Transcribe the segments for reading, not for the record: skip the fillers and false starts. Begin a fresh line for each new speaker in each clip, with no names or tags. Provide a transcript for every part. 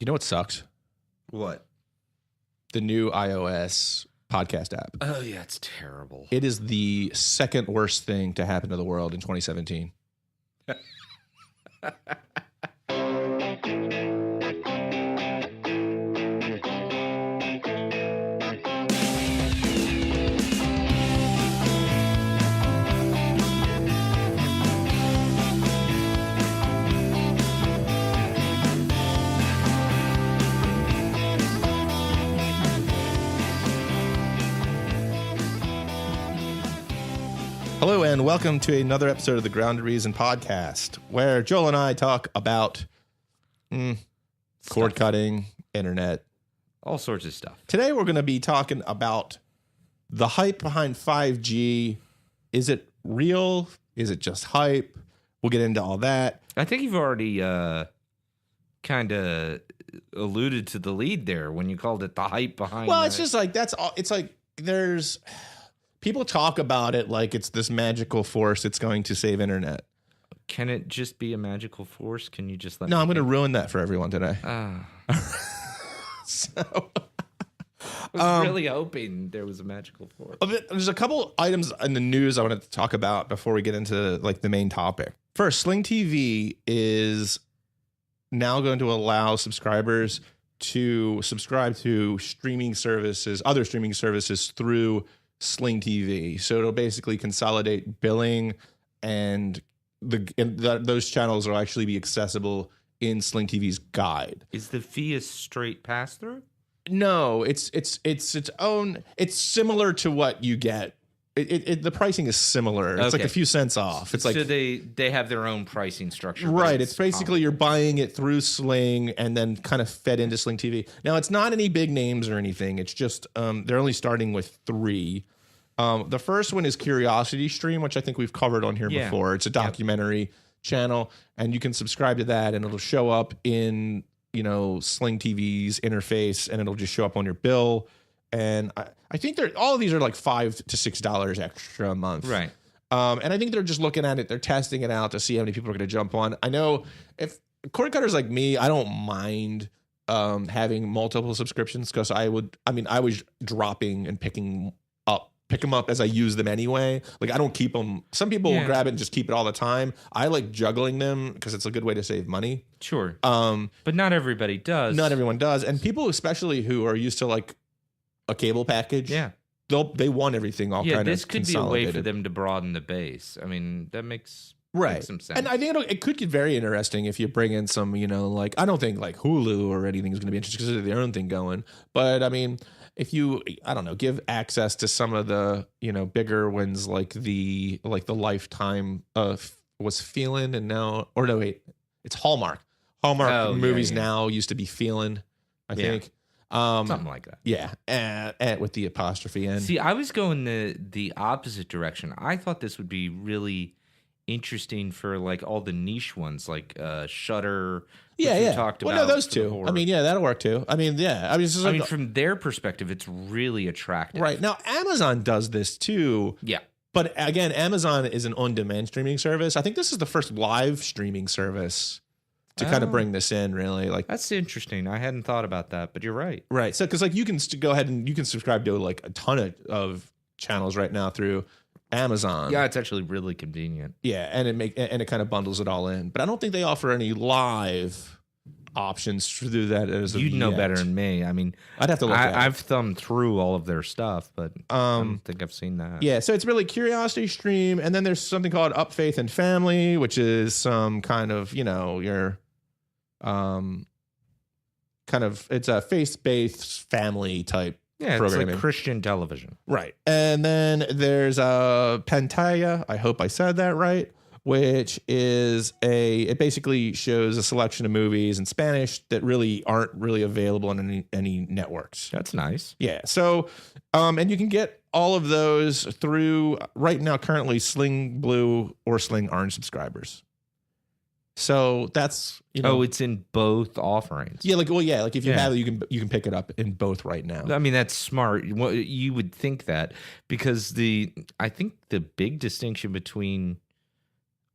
You know what sucks?
What?
The new iOS podcast app.
Oh, yeah, it's terrible.
It is the second worst thing to happen to the world in 2017. Hello and welcome to another episode of the Grounded Reason podcast, where Joel and I talk about cord cutting, internet,
all sorts of stuff.
Today we're going to be talking about the hype behind 5G. Is it real? Is it just hype? We'll get into all that.
I think you've already kind of alluded to the lead there when you called it the hype behind.
Well, it's just like that's all. It's like there's people talk about it like it's this magical force that's going to save internet.
Can it just be a magical force? Can you just let
No, I'm going to ruin that for everyone today. So
I was really hoping there was a magical force.
There's a couple items in the news I wanted to talk about before we get into like the main topic. First, Sling TV is now going to allow subscribers to subscribe to streaming services, other streaming services through Sling TV. So it'll basically consolidate billing, and those channels will actually be accessible in Sling TV's guide.
Is the fee a straight pass through?
No, it's its own. It's similar to what you get. The pricing is similar. It's like a few cents off. It's like,
so they have their own pricing structure,
right? It's basically you're buying it through Sling and then kind of fed into Sling TV. Now it's not any big names or anything. It's just they're only starting with 3. The first one is Curiosity Stream, which I think we've covered on here before. It's a documentary channel, and you can subscribe to that, and it'll show up in Sling TV's interface, and it'll just show up on your bill. And I think all of these are like $5 to $6 extra a month.
Right.
And I think they're just looking at it. They're testing it out to see how many people are going to jump on. I know if cord cutters like me, I don't mind having multiple subscriptions because I was dropping and pick them up as I use them anyway. Like I don't keep them. Some people will grab it and just keep it all the time. I like juggling them because it's a good way to save money.
Sure. But not everybody does.
Not everyone does. And people especially who are used to like a cable package. Yeah. They want everything all kind of
this could be a way
consolidated.
for them to broaden the base. I mean, that makes some sense.
And I think it could get very interesting if you bring in some, like I don't think like Hulu or anything is going to be interesting because they have their own thing going. But I mean, if you, give access to some of the, bigger ones like the Lifetime was Feelin', and now, or no, wait, it's Hallmark. Hallmark movies now used to be Feelin', I think.
Something like that.
Yeah, and with the apostrophe N.
See, I was going the opposite direction. I thought this would be really interesting for like all the niche ones, like Shudder.
Yeah.
Talked about.
Well, no, those two. I mean, that'll work too. I mean, yeah. I mean,
from their perspective, it's really attractive.
Right now, Amazon does this too.
Yeah.
But again, Amazon is an on-demand streaming service. I think this is the first live streaming service to kind of bring this in, really. Like
that's interesting. I hadn't thought about that, but you're right.
Right. So, because like you can go ahead and you can subscribe to like a ton of channels right now through Amazon.
Yeah, it's actually really convenient.
Yeah, and it kind of bundles it all in. But I don't think they offer any live options through that as of
You'd know
yet.
better than me. I mean,
I'd have to look at it.
I've thumbed through all of their stuff, but I don't think I've seen that.
Yeah, so it's really Curiosity Stream, and then there's something called Up Faith and Family, which is some kind of, your it's a faith-based family type.
Yeah, it's
programming.
like Christian television.
Right. And then there's Pantaya, I hope I said that right, which is it basically shows a selection of movies in Spanish that really aren't really available on any networks.
That's nice.
Yeah. So, and you can get all of those through right now currently Sling Blue or Sling Orange subscribers. So that's
it's in both offerings.
Yeah, like if you have it, you can pick it up in both right now.
I mean, that's smart. You would think that because I think the big distinction between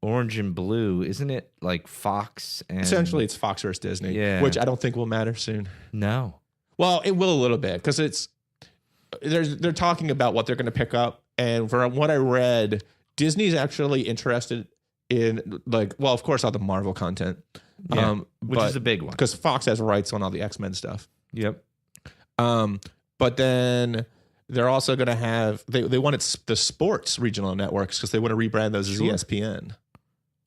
Orange and Blue, isn't it like Fox and
Essentially, it's Fox versus Disney,
Yeah.
which I don't think will matter soon.
No.
Well, it will a little bit because they're talking about what they're going to pick up, and from what I read, Disney's actually interested in of course, all the Marvel content,
which is a big one
because Fox has rights on all the X-Men stuff.
Yep.
But then they're also going to have they wanted the sports regional networks because they want to rebrand those as ESPN.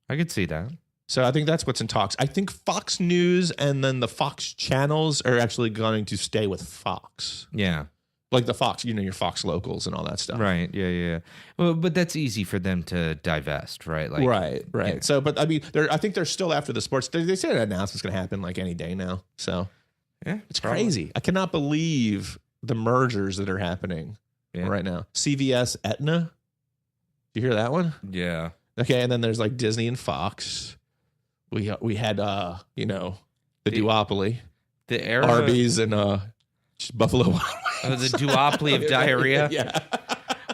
I could see that.
So I think that's what's in talks. I think Fox News and then the Fox channels are actually going to stay with Fox.
Yeah.
Like the Fox, your Fox locals and all that stuff.
Right. Yeah. Well, but that's easy for them to divest, right? Like,
right.
Yeah.
So, but I mean, I think they're still after the sports. They say an announcement's going to happen like any day now. So
yeah,
it's crazy. I cannot believe the mergers that are happening right now. CVS, Aetna. You hear that one?
Yeah.
Okay, and then there's like Disney and Fox. We had the duopoly,
the era
Arby's and Buffalo Wild Wings.
The duopoly of diarrhea.
Yeah.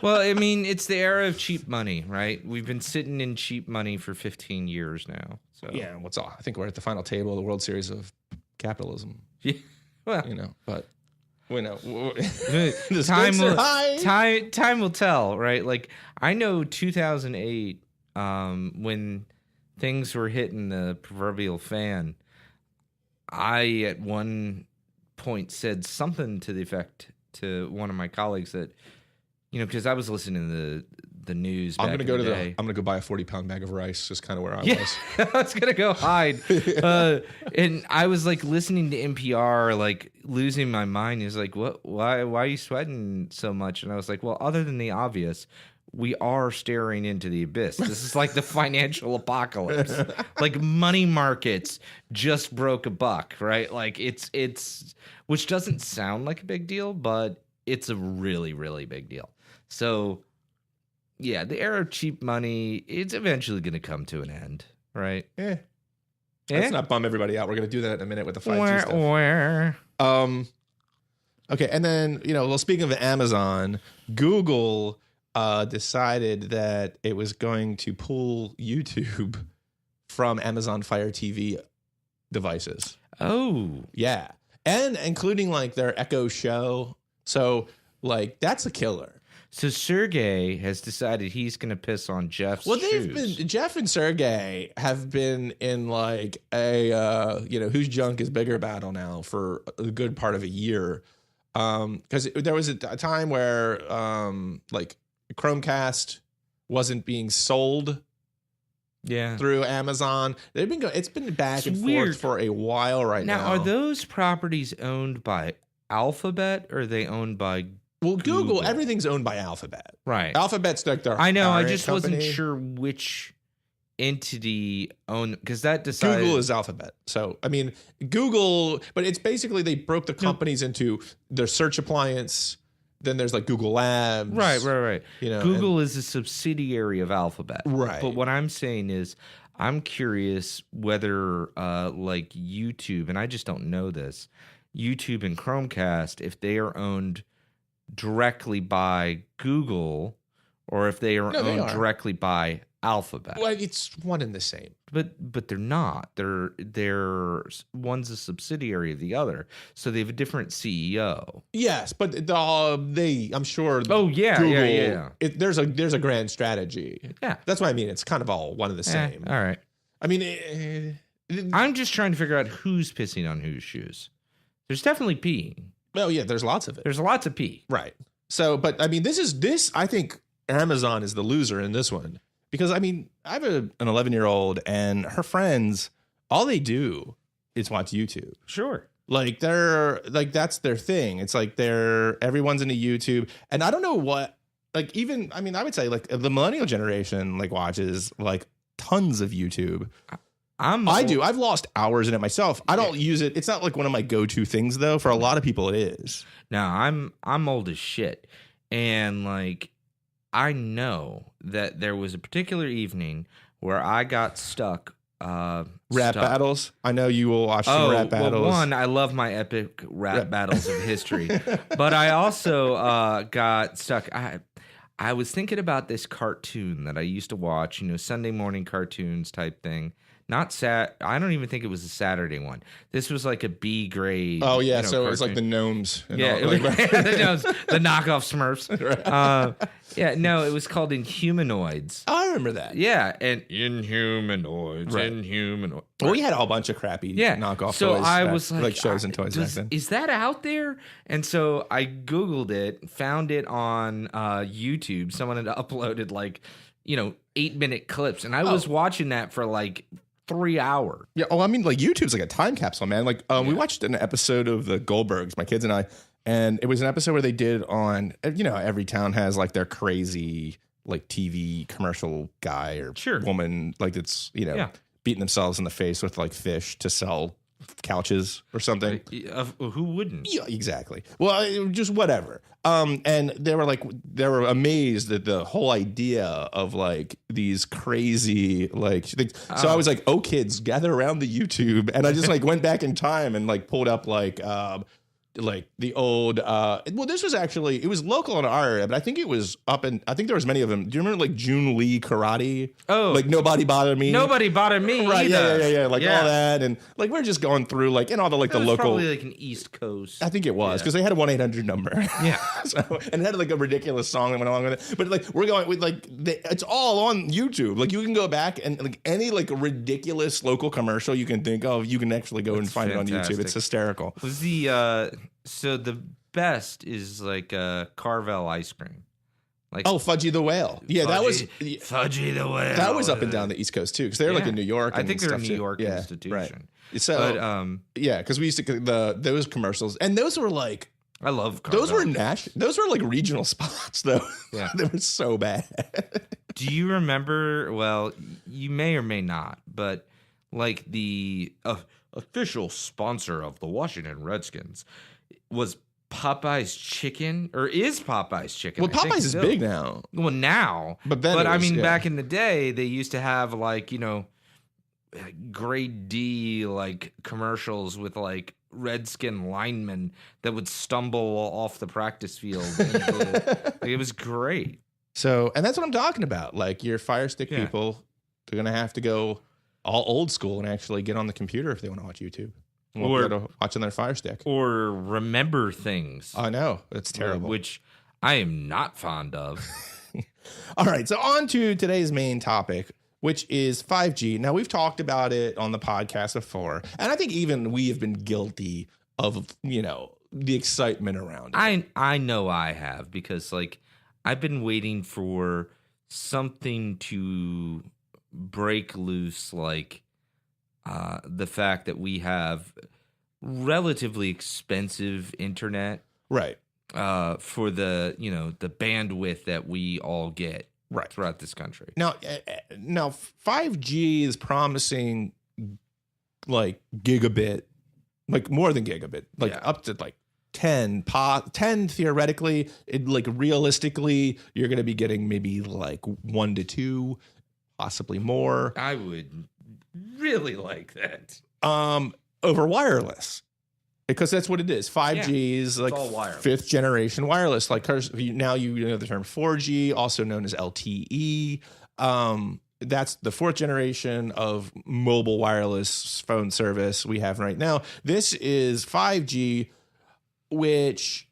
Well, I mean, it's the era of cheap money, right? We've been sitting in cheap money for 15 years now. So
yeah, I think we're at the final table of the World Series of capitalism.
Yeah. Well,
but we know
the
stakes are high.
Time will tell, right? Like I know 2008. When things were hitting the proverbial fan, I at one point said something to the effect to one of my colleagues that, because I was listening to the news.
I'm gonna go buy a 40-pound bag of rice. Is kind of where I was.
I was gonna go hide, and I was like listening to NPR, like losing my mind. He was like, "What? Why are you sweating so much?" And I was like, "Well, other than the obvious." We are staring into the abyss. This is like the financial apocalypse. Like money markets just broke a buck, right? Like it's which doesn't sound like a big deal, but it's a really, really big deal. So yeah, the era of cheap money, it's eventually going to come to an end, right?
Let's not bum everybody out. We're going to do that in a minute with the 5G stuff. Okay, and then, speaking of Amazon, Google decided that it was going to pull YouTube from Amazon Fire TV devices.
Oh.
Yeah. And including like their Echo Show. So like that's a killer.
So Sergey has decided he's going to piss on Jeff's shoes.
Jeff and Sergey have been in like a whose junk is bigger battle now for a good part of a year. Because there was a time where like Chromecast wasn't being sold through Amazon. It's been back and forth for a while right now.
Now, are those properties owned by Alphabet or are they owned by
Google? Everything's owned by Alphabet.
Right.
Alphabet's like their
I know, I just
company.
wasn't sure which entity owned, because that decided
Google is Alphabet. So I mean Google, but it's basically they broke the companies into their search appliance. Then there's like Google Labs.
Right. Google is a subsidiary of Alphabet.
Right.
But what I'm saying is I'm curious whether like YouTube, and I just don't know this, YouTube and Chromecast, if they are owned directly by Google or if they are owned directly by Alphabet.
Well, it's one and the same.
But they're not. They're one's a subsidiary of the other, so they have a different CEO.
Yes, but I'm sure.
Oh yeah,
Google,
yeah.
There's a grand strategy.
Yeah,
that's what I mean. It's kind of all one and the same.
All right.
I mean,
I'm just trying to figure out who's pissing on whose shoes. There's definitely peeing.
Oh yeah, there's lots of it.
There's lots of pee.
Right. So, but I mean, this. I think Amazon is the loser in this one. Because, I mean, I have an 11-year-old and her friends, all they do is watch YouTube.
Sure.
Like, that's their thing. It's like everyone's into YouTube. And I don't know what, like, even, I mean, I would say, like, the millennial generation, like, watches, like, tons of YouTube. I do. I've lost hours in it myself. I don't use it. It's not, like, one of my go-to things, though. For a lot of people, it is.
No, I'm old as shit. And, like, I know that there was a particular evening where I got stuck.
Rap battles? I know you will watch some rap battles.
Well, one, I love my epic rap battles of history. But I also got stuck. I was thinking about this cartoon that I used to watch, Sunday morning cartoons type thing. I don't even think it was a Saturday one. This was like a B grade.
Oh yeah, so
cartoon.
it was like the gnomes. And
Yeah,
all, like,
the gnomes, the knockoff Smurfs.
Right.
No, it was called Inhumanoids.
I remember that.
Yeah, and Inhumanoids,
Right.
Inhumanoids.
Well, we had a whole bunch of crappy knockoff
so
toys.
I was like
shows and toys back then.
Is that out there? And so I Googled it, found it on YouTube. Someone had uploaded 8-minute clips, and I was watching that for 3 hours.
Yeah. Oh, I mean, YouTube's like a time capsule, man. We watched an episode of the Goldbergs, my kids and I, and it was an episode where they did on, every town has their crazy TV commercial guy or woman, it's beating themselves in the face with fish to sell couches or something.
Who wouldn't?
Yeah, exactly. Well, just whatever. And they were amazed at the whole idea of these crazy things. So I was like, "Oh, kids, gather around the YouTube," and I just went back in time and pulled up the old this was actually, it was local in our area, but I think it was I think there was many of them. Do you remember June Lee Karate?
Oh,
Nobody Bothered Me.
Nobody Bothered Me.
Right?
Either.
Yeah. All that, and we're just going through and all the the local.
Probably an East Coast.
I think it was because they had a 1-800 number.
Yeah.
And it had a ridiculous song that went along with it. But we're going with it's all on YouTube. You can go back and any
ridiculous
local commercial you can think of, you can actually go and find it on YouTube. It's hysterical.
Was so the best is Carvel ice cream.
Fudgy the Whale. Yeah, that was
Fudgy the Whale.
That was up and down the East Coast too, because they're in New York.
I think they're a New
too.
York institution.
Right. So because we used to those commercials, and those were
I love Carvel.
Those were regional spots though.
Yeah,
they were so bad.
Do you remember? Well, you may or may not, but the official sponsor of the Washington Redskins was Popeye's Chicken, or is Popeye's Chicken?
Well, Popeye's is big now.
Well, now,
but
I mean, back in the day, they used to have grade D commercials with Redskin linemen that would stumble off the practice field. It was great.
So, and that's what I'm talking about. Your Fire Stick people, they're gonna have to go all old school and actually get on the computer if they want to watch YouTube. Or watch on their Fire Stick.
Or remember things.
I know. It's terrible.
Which I am not fond of.
All right. So on to today's main topic, which is 5G. Now, we've talked about it on the podcast before, and I think even we have been guilty of, the excitement around it.
I know I have, because I've been waiting for something to break loose, the fact that we have relatively expensive internet,
right?
For the the bandwidth that we all get throughout this country.
Now 5G is promising gigabit, more than gigabit, up to 10 theoretically. It realistically, you're going to be getting maybe 1 to 2, possibly more.
I would really like that.
Over wireless, because that's what it is. 5G is fifth generation wireless. Now you know the term 4G, also known as LTE. That's the fourth generation of mobile wireless phone service we have right now. This is 5G, which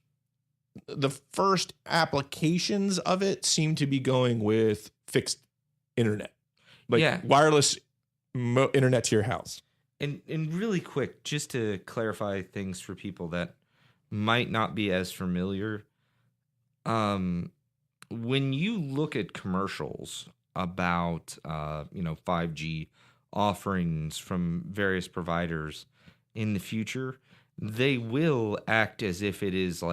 the first applications of it seem to be going with fixed internet, wireless internet to your house.
And really quick, just to clarify things for people that might not be as familiar, when you look at commercials about 5G offerings from various providers in the future, they will act as if it is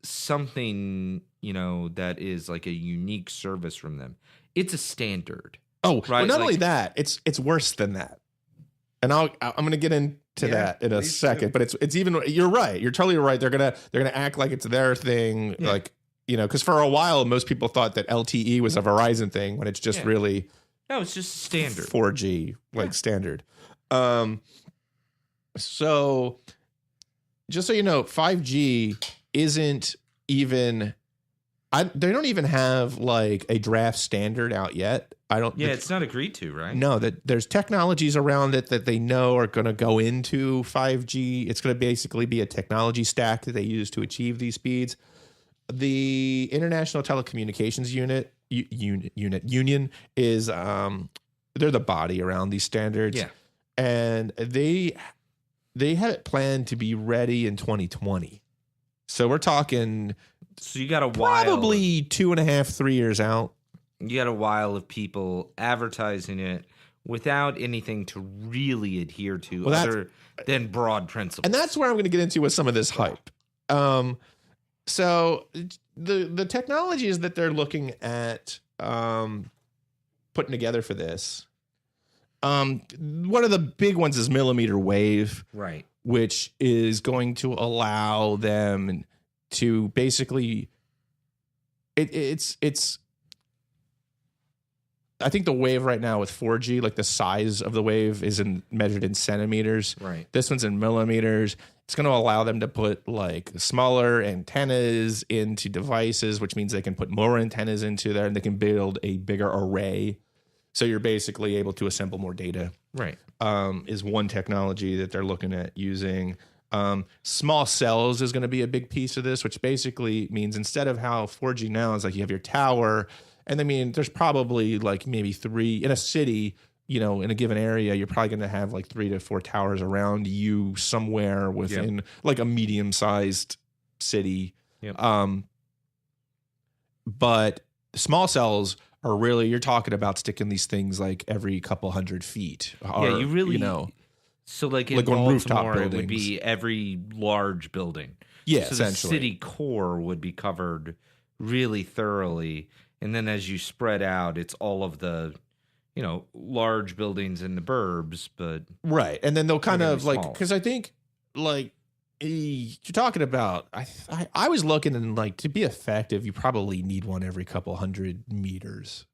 something that is a unique service from them. It's a standard.
Oh, right. Well, not only that, it's worse than that. And I'm going to get into that in a second. But it's even. You're right. You're totally right. They're gonna act like it's their thing. Yeah. Because for a while most people thought that LTE was a Verizon thing when it's just really
it's just standard
4G standard. So just so you know, 5G isn't even They don't even have like a draft standard out yet. I don't.
Yeah, it's not agreed to, right?
No, that there's technologies around it that they know are going to go into 5G. It's going to basically be a technology stack that they use to achieve these speeds. The International Telecommunications Union is they're the body around these standards.
Yeah.
And they had it planned to be ready in 2020. So we're talking
So you got a while.
probably 2.5, 3 years out.
You got a while of people advertising it without anything to really adhere to other than broad principles.
And that's where I'm going to get into with some of this hype. So the technologies that they're looking at putting together for this, one of the big ones is millimeter wave,
right?
Which is going to allow them to basically it's I think the wave right now with 4G, like the size of the wave is measured in centimeters.
Right.
This one's in millimeters. It's going to allow them to put like smaller antennas into devices, which means they can put more antennas into there and they can build a bigger array. So you're basically able to assemble more data.
Right.
Is one technology that they're looking at using. Small cells is going to be a big piece of this, which basically means instead of how 4G now is like you have your tower, and I mean, there's probably like maybe 3 in a city, in a given area, you're probably going to have like 3 to 4 towers around you somewhere within like a medium-sized city.
Yep.
But small cells are really, you're talking about sticking these things like every couple 100 feet.
Yeah, you really So like in
like on rooftop
Baltimore, it would
buildings.
be every large building.
Yeah,
so the
essentially.
city core would be covered really thoroughly, and then as you spread out, it's all of the, large buildings in the burbs. But
right, and then they'll kind
They're gonna
of
be
like
small.
because I think like you're talking about. I was looking and like to be effective, you probably need one every couple 100 meters.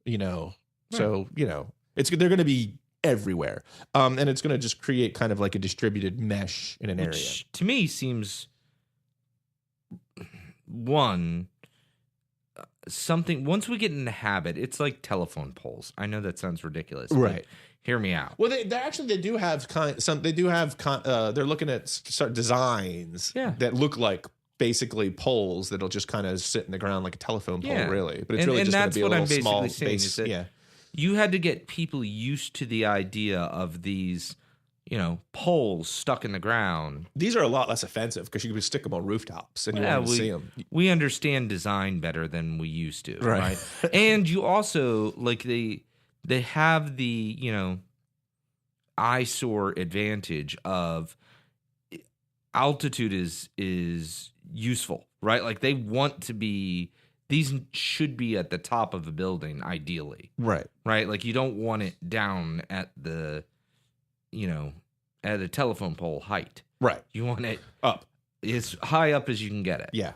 So they're going to be everywhere, and it's going to just create kind of like a distributed mesh in an area.
which to me seems something. Once we get in the habit, it's like telephone poles. I know that sounds ridiculous, but
Right.
hear me out.
Well, they do have they're looking at certain designs that look like basically poles that'll just kind of sit in the ground like a telephone pole, really. But it's really just going to be a little small
saying
base.
is that
Yeah.
you had to get people used to the idea of these, poles stuck in the ground.
These are a lot less offensive because you can stick them on rooftops and you won't even see them.
We understand design better than we used to,
Right.
right? And you also like they have the eyesore advantage of altitude is useful, right? Like they want to be. These should be at the top of a building, ideally.
Right.
Right? Like you don't want it down at the, at a telephone pole height.
Right.
You want it
Up.
as high up as you can get it.
Yeah.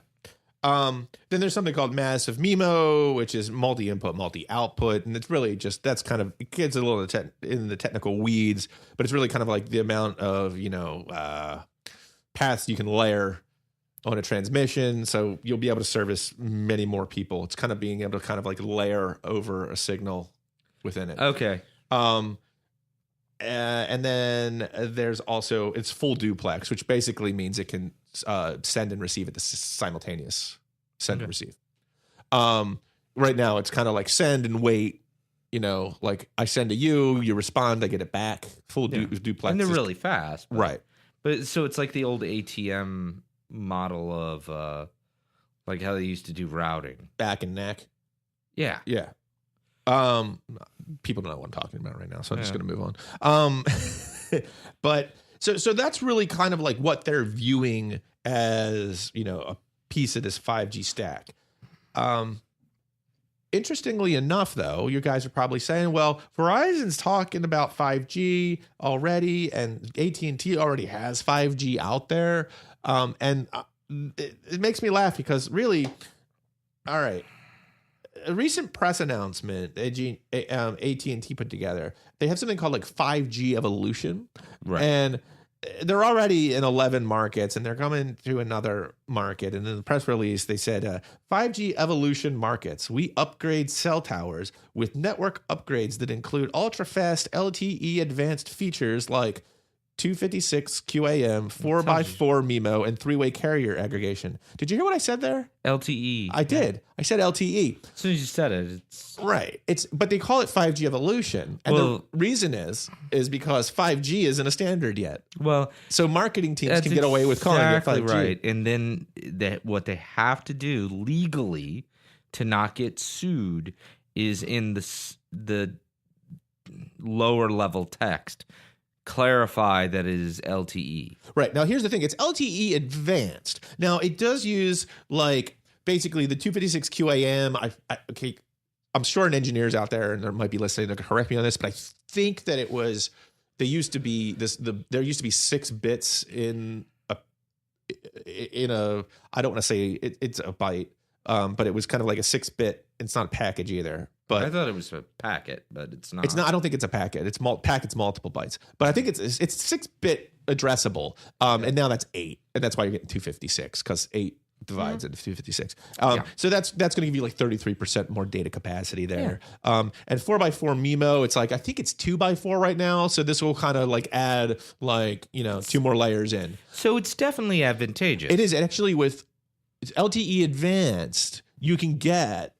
Then there's something called massive MIMO, which is multi-input, multi-output, and it's really just it gets a little in the technical weeds, but it's really kind of like the amount of paths you can layer on a transmission, so you'll be able to service many more people. It's kind of being able to kind of like layer over a signal within it.
Okay.
And then there's also it's full duplex, which basically means it can send and receive at the simultaneous send and receive. Right now it's kind of like send and wait. Like I send to you, you respond, I get it back. Full duplex,
And they're really fast.
Right.
But so it's like the old ATM model of like how they used to do routing.
Back and neck.
Yeah.
Yeah. People don't know what I'm talking about right now, so I'm just going to move on. But so that's really kind of like what they're viewing as, a piece of this 5G stack. Interestingly enough, though, you guys are probably saying, well, Verizon's talking about 5G already, and AT&T already has 5G out there. And it makes me laugh because really, all right, a recent press announcement AT&T put together, they have something called like 5G evolution.
Right.
And they're already in 11 markets and they're coming to another market. And in the press release, they said 5G evolution markets. We upgrade cell towers with network upgrades that include ultra-fast LTE advanced features like 256 QAM, 4x4 MIMO, and three-way carrier aggregation. Did you hear what I said there?
LTE.
I did. I said LTE.
As soon as you said it, it's
right. But they call it 5G evolution, and the reason is because 5G isn't a standard yet.
Well,
so marketing teams can get away with calling it 5G.
Right. And then what they have to do legally to not get sued is in the lower level text. Clarify that it is LTE.
Right. Now, here's the thing. It's LTE advanced. Now, it does use, like, basically the 256 QAM. Okay, I'm sure an engineers out there, and there might be listening that can correct me on this, but I think that there used to be 6 bits in a I don't want to say it's a byte, but it was kind of like a 6-bit. It's not a package either. But
I thought it was a packet, but it's not.
It's not. I don't think it's a packet. It's packets multiple bytes. But I think it's 6-bit addressable. And now that's 8, and that's why you're getting 256 because 8 divides into 256. So that's going to give you like 33% more data capacity there. Yeah. And 4x4 MIMO, it's like I think it's 2x4 right now. So this will kind of like add like 2 more layers in.
So it's definitely advantageous.
It is actually with LTE Advanced. You can get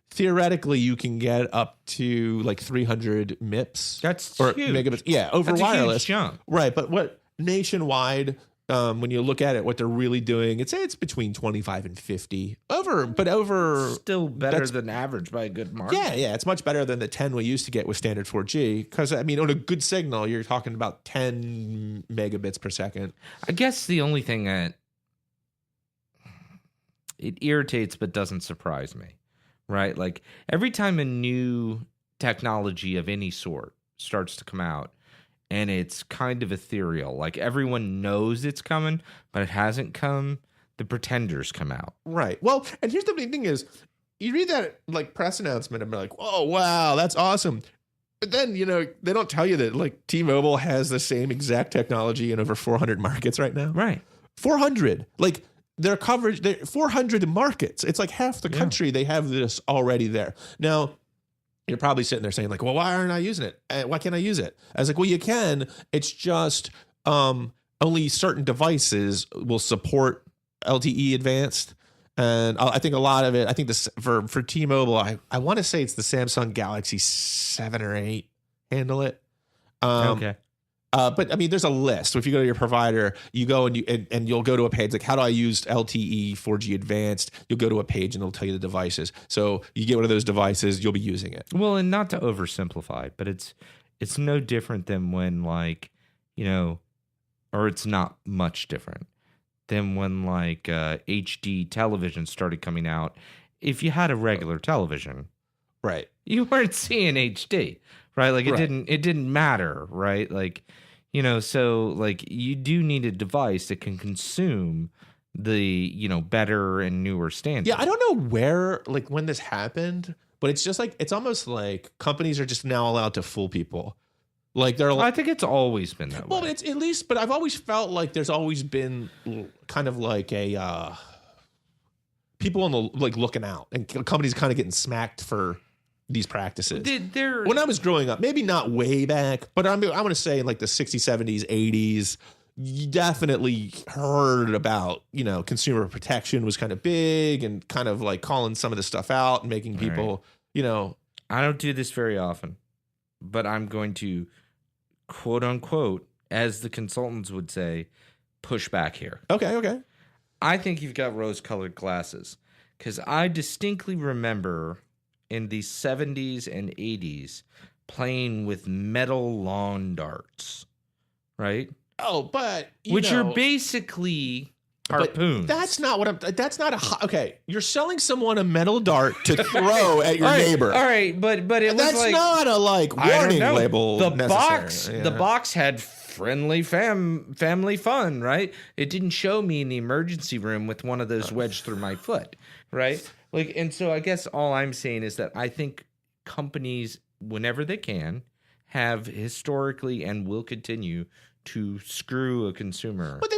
theoretically you can get up to like 300 MIPS.
That's
or
huge.
Megabits. Yeah, over
That's
wireless.
A huge jump.
Right, but what nationwide, when you look at it, what they're really doing, it's between 25 and 50. Still
better than average by a good margin.
Yeah, it's much better than the 10 we used to get with standard 4G. Because I mean, on a good signal, you're talking about 10 megabits per second.
I guess the only thing that it irritates but doesn't surprise me, right? Like every time a new technology of any sort starts to come out and it's kind of ethereal, like everyone knows it's coming, but it hasn't come, the pretenders come out.
Right. Well, and here's the thing is, you read that like press announcement and be like, oh, wow, that's awesome. But then, they don't tell you that like T-Mobile has the same exact technology in over 400 markets right now.
Right.
400. Like, their coverage, 400 markets. It's like half the country. They have this already there. Now, you're probably sitting there saying like, well, why aren't I using it? Why can't I use it? I was like, well, you can. It's just only certain devices will support LTE Advanced. And I think a lot of it, I think this for T-Mobile, I want to say it's the Samsung Galaxy 7 or 8 handle it.
Okay.
But I mean, there's a list. So if you go to your provider, you go and you'll go to a page like, how do I use LTE 4G Advanced? You'll go to a page and it'll tell you the devices. So you get one of those devices, you'll be using it.
Well, and not to oversimplify, but it's no different than when or it's not much different than when HD television started coming out. If you had a regular television,
right,
you weren't seeing HD, right? Like it didn't matter, right? Like, so like you do need a device that can consume the, better and newer standards.
Yeah, I don't know when this happened, but it's just like, it's almost like companies are just now allowed to fool people. Like
I think it's always been that way.
Well, it's at least, but I've always felt like there's always been kind of like a people on the looking out, and companies kind of getting smacked for these practices. When I was growing up, maybe not way back, but I want to say in like the 60s, 70s, 80s, you definitely heard about, consumer protection was kind of big and kind of like calling some of the stuff out and making people,
I don't do this very often, but I'm going to, quote unquote, as the consultants would say, push back here.
Okay.
I think you've got rose-colored glasses, because I distinctly remember in the 70s and 80s playing with metal lawn darts, right?
Oh, but
which are basically harpoons.
That's not what okay. You're selling someone a metal dart to throw at your neighbor.
All right, but it was
that's not a warning label.
The box had friendly family fun, right? It didn't show me in the emergency room with one of those wedged through my foot, right? And so I guess all I'm saying is that I think companies, whenever they can, have historically and will continue to screw a consumer.
But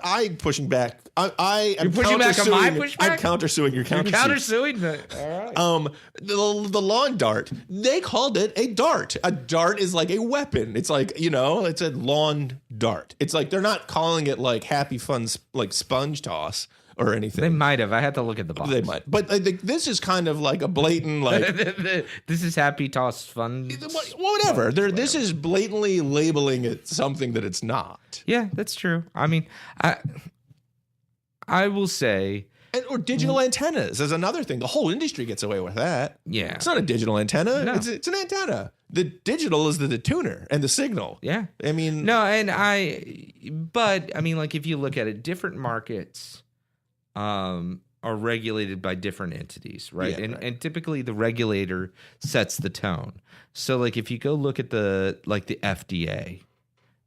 I'm pushing back. I am
You're pushing back on my pushback?
I'm countersuing your
You're
countersuing.
countersuing? All right.
The lawn dart, they called it a dart. A dart is like a weapon. It's like, it's a lawn dart. It's like they're not calling it like happy fun, like sponge toss or anything.
They might have. I had to look at the box.
They might. But I think this is kind of like a blatant, like...
This is happy toss fun.
Whatever. This is blatantly labeling it something that it's not.
Yeah, that's true. I mean, I will say...
Or digital antennas is another thing. The whole industry gets away with that.
Yeah.
It's not a digital antenna.
No.
It's an antenna. The digital is the tuner and the signal.
Yeah.
I mean...
No, but like if you look at it, different markets are regulated by different entities, right?
Yeah,
And typically the regulator sets the tone. So like if you go look at the FDA,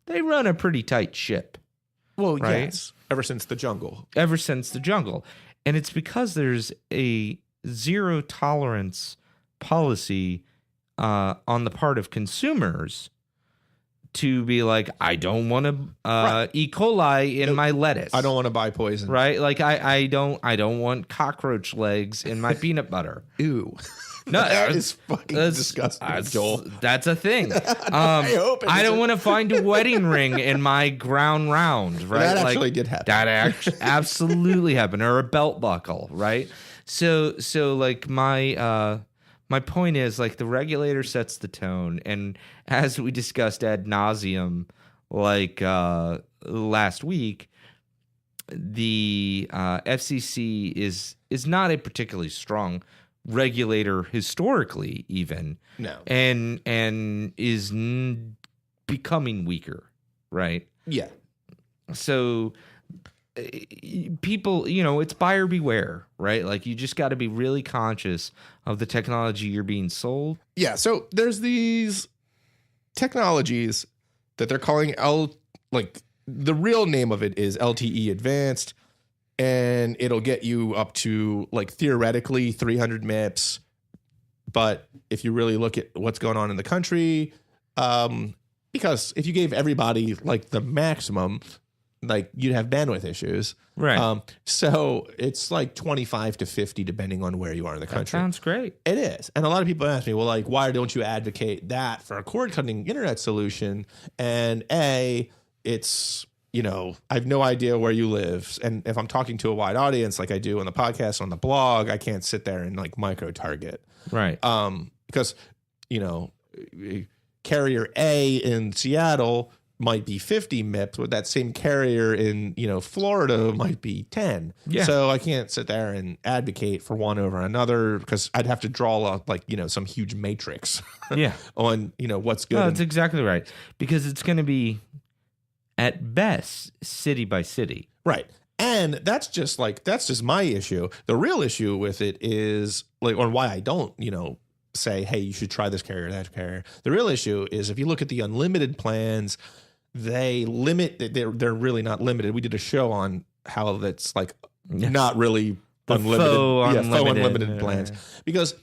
they run a pretty tight ship.
Well,
right?
yes. Ever since the jungle.
And it's because there's a zero tolerance policy on the part of consumers to be like, I don't want to E. coli in my lettuce.
I don't want to buy poison.
Right? Like I don't want cockroach legs in my peanut butter.
Ew.
No,
that is fucking disgusting, Joel.
That's a thing.
I
don't want to find a wedding ring in my ground round. Right?
That actually did happen.
That absolutely happened. Or a belt buckle. Right? So like my point is, like, the regulator sets the tone, and as we discussed ad nauseum, like last week, the FCC is not a particularly strong regulator historically, even.
No,
and is becoming weaker, right?
Yeah.
So people, it's buyer beware, right? Like you just got to be really conscious of the technology you're being sold.
Yeah. So there's these technologies that they're calling like the real name of it is LTE advanced, and it'll get you up to like theoretically 300 MIPS. But if you really look at what's going on in the country, because if you gave everybody like the maximum, like you'd have bandwidth issues.
Right.
So it's like 25 to 50, depending on where you are in the country.
That sounds great.
It is. And a lot of people ask me, well, like, why don't you advocate that for a cord cutting internet solution? And it's, I have no idea where you live. And if I'm talking to a wide audience, like I do on the podcast, on the blog, I can't sit there and like micro target.
Right.
Because, carrier A in Seattle might be 50 MIPS, but that same carrier in, Florida might be 10.
Yeah.
So I can't sit there and advocate for one over another because I'd have to draw up some huge matrix
yeah.
on, what's good.
No, that's exactly right. Because it's going to be at best city by city.
Right. And that's just my issue. The real issue with it is or why I don't, say, hey, you should try this carrier, that carrier. The real issue is if you look at the unlimited plans, they're really not limited. We did a show on how that's not really unlimited. Faux unlimited plans. Because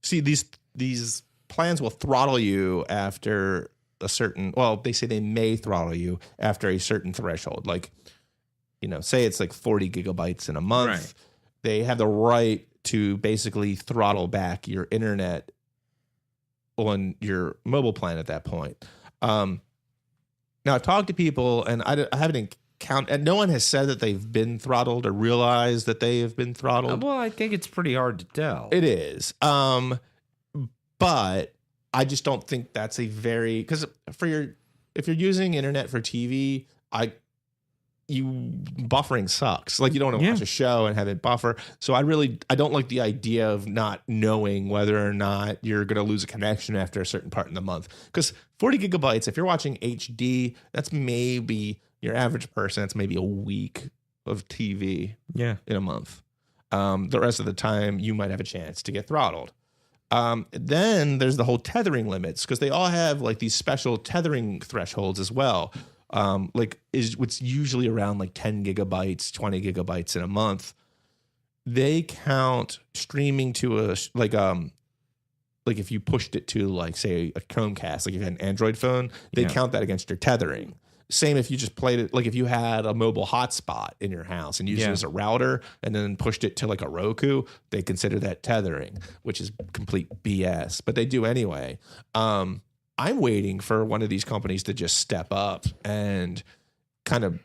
see, these plans will throttle you after a certain, they say they may throttle you after a certain threshold. Say it's like 40 gigabytes in a month. Right. They have the right to basically throttle back your internet on your mobile plan at that point. Now I've talked to people and I haven't and no one has said that they've been throttled or realized that they have been throttled.
Well, I think it's pretty hard to tell.
It is. But I just don't think that's because if you're using internet for TV, buffering sucks. Like you don't want to watch a show and have it buffer. So I don't like the idea of not knowing whether or not you're going to lose a connection after a certain part in the month. Because 40 gigabytes, if you're watching HD, that's maybe your average person. That's maybe a week of TV in a month. The rest of the time you might have a chance to get throttled. Then there's the whole tethering limits because they all have these special tethering thresholds as well. Is what's usually around 10 gigabytes, 20 gigabytes in a month. They count streaming to like if you pushed it to like say a Chromecast, like if you had an Android phone, they count that against your tethering. Same if you just played it, like if you had a mobile hotspot in your house and used it as a router and then pushed it to like a Roku, they consider that tethering, which is complete BS, but they do anyway. I'm waiting for one of these companies to just step up and kind of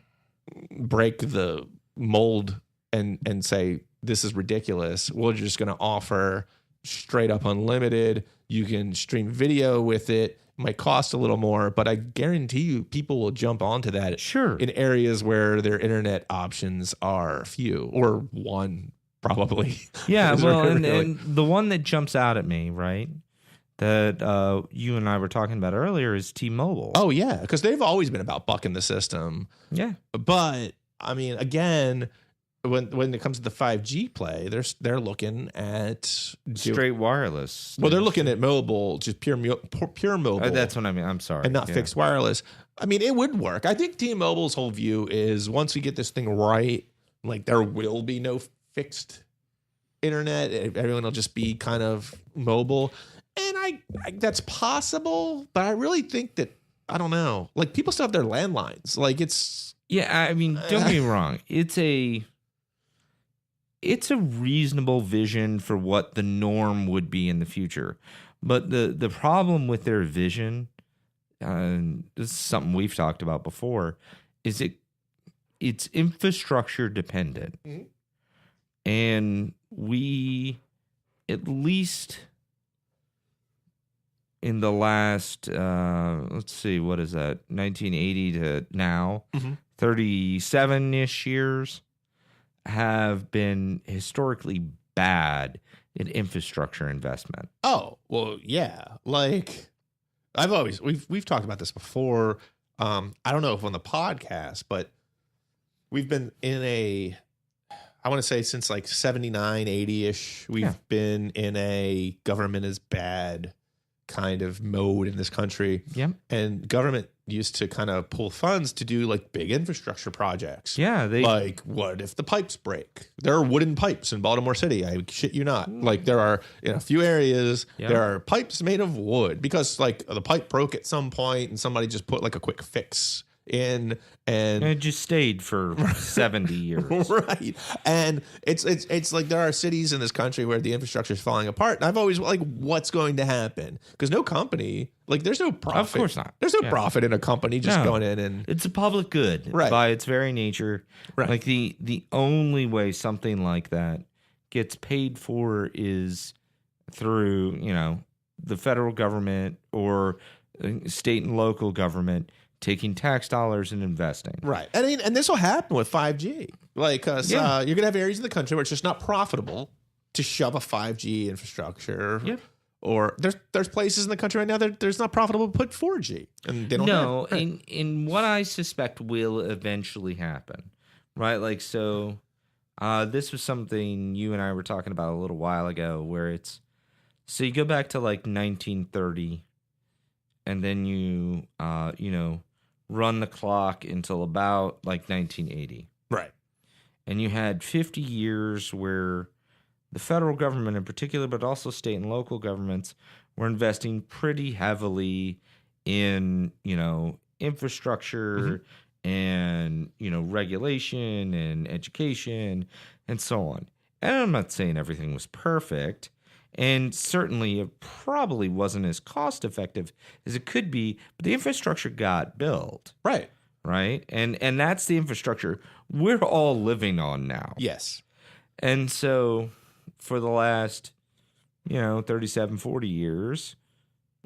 break the mold and say, this is ridiculous. We're just going to offer straight up unlimited. You can stream video with it. Might cost a little more, but I guarantee you people will jump onto that in areas where their internet options are few or one, probably.
Yeah, well, and the one that jumps out at me, right, that you and I were talking about earlier is T-Mobile.
Oh, yeah, because they've always been about bucking the system.
Yeah.
But, I mean, again, when it comes to the 5G play, they're looking at
straight wireless.
Well, they're looking at mobile, just pure mobile.
That's what I mean. I'm sorry,
and not fixed wireless. I mean, it would work. I think T-Mobile's whole view is once we get this thing right, like there will be no fixed internet. Everyone will just be kind of mobile, and I that's possible. But I really think that I don't know. Like people still have their landlines. Like it's
I mean, don't get me wrong. It's a reasonable vision for what the norm would be in the future. But the problem with their vision, and this is something we've talked about before, is it's infrastructure dependent. Mm-hmm. And we, at least in the last, let's see, what is that, 1980 to now, 37-ish years, have been historically bad in infrastructure investment.
Oh, well, yeah. Like we've talked about this before. I don't know if on the podcast, but we've been in I want to say since like 79, 80-ish, we've been in a government is bad kind of mode in this country.
Yep.
And government used to kind of pull funds to do like big infrastructure projects.
Yeah.
Like what if the pipes break? There are wooden pipes in Baltimore City. I shit you not. Like there are in a few areas, there are pipes made of wood because like the pipe broke at some point and somebody just put like a quick fix in and
it just stayed for 70 years.
Right. And it's like there are cities in this country where the infrastructure is falling apart. And I've always like, what's going to happen? Because no company, like there's no profit.
Of course not.
There's no profit in a company just going in and
it's a public good by its very nature.
Right.
Like the only way something like that gets paid for is through, the federal government or state and local government taking tax dollars and investing.
Right. And this will happen with 5G. Like, you're going to have areas of the country where it's just not profitable to shove a 5G infrastructure.
Yep.
Or there's places in the country right now that there's not profitable to put 4G. And they don't
in what I suspect will eventually happen. Right? Like, so this was something you and I were talking about a little while ago where so you go back to like 1930 and then you, run the clock until about like 1980.
Right.
And you had 50 years where the federal government in particular, but also state and local governments, were investing pretty heavily in, infrastructure and, regulation and education and so on. And I'm not saying everything was perfect. And certainly it probably wasn't as cost effective as it could be, but the infrastructure got built.
Right.
Right? And that's the infrastructure we're all living on now.
Yes.
And so for the last, 37, 40 years,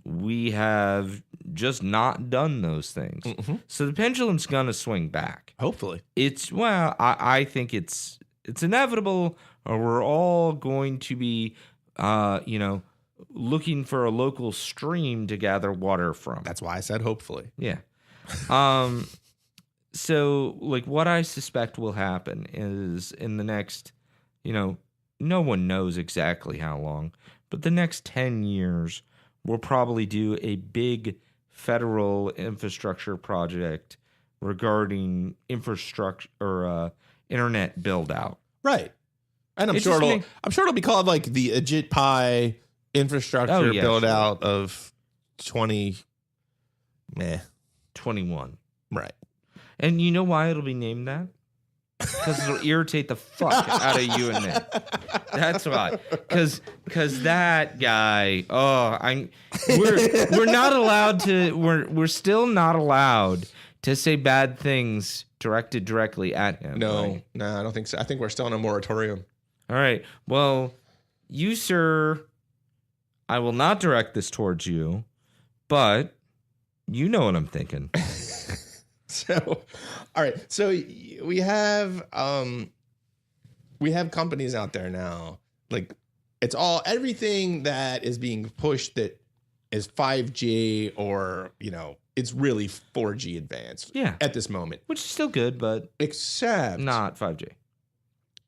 we have just not done those things. Mm-hmm. So the pendulum's going to swing back.
Hopefully.
I think it's inevitable, or we're all going to be looking for a local stream to gather water from.
That's why I said hopefully.
Yeah. So like what I suspect will happen is in the next, no one knows exactly how long, but the next 10 years, we'll probably do a big federal infrastructure project regarding infrastructure or internet build out.
Right. And I'm sure it'll be called like the Ajit Pai infrastructure build out of
21.
Right.
And you know why it'll be named that? Because it'll irritate the fuck out of you and me. That's why. Because that guy. We're not allowed to. We're still not allowed to say bad things directed directly at him.
No,
right?
no, I don't think so. I think we're still in a moratorium.
All right. Well, you, sir, I will not direct this towards you, but you know what I'm thinking.
So, all right. So we have companies out there now. Like it's everything that is being pushed that is 5G or, it's really 4G advanced.
Yeah.
At this moment.
Which is still good, but
except
not 5G.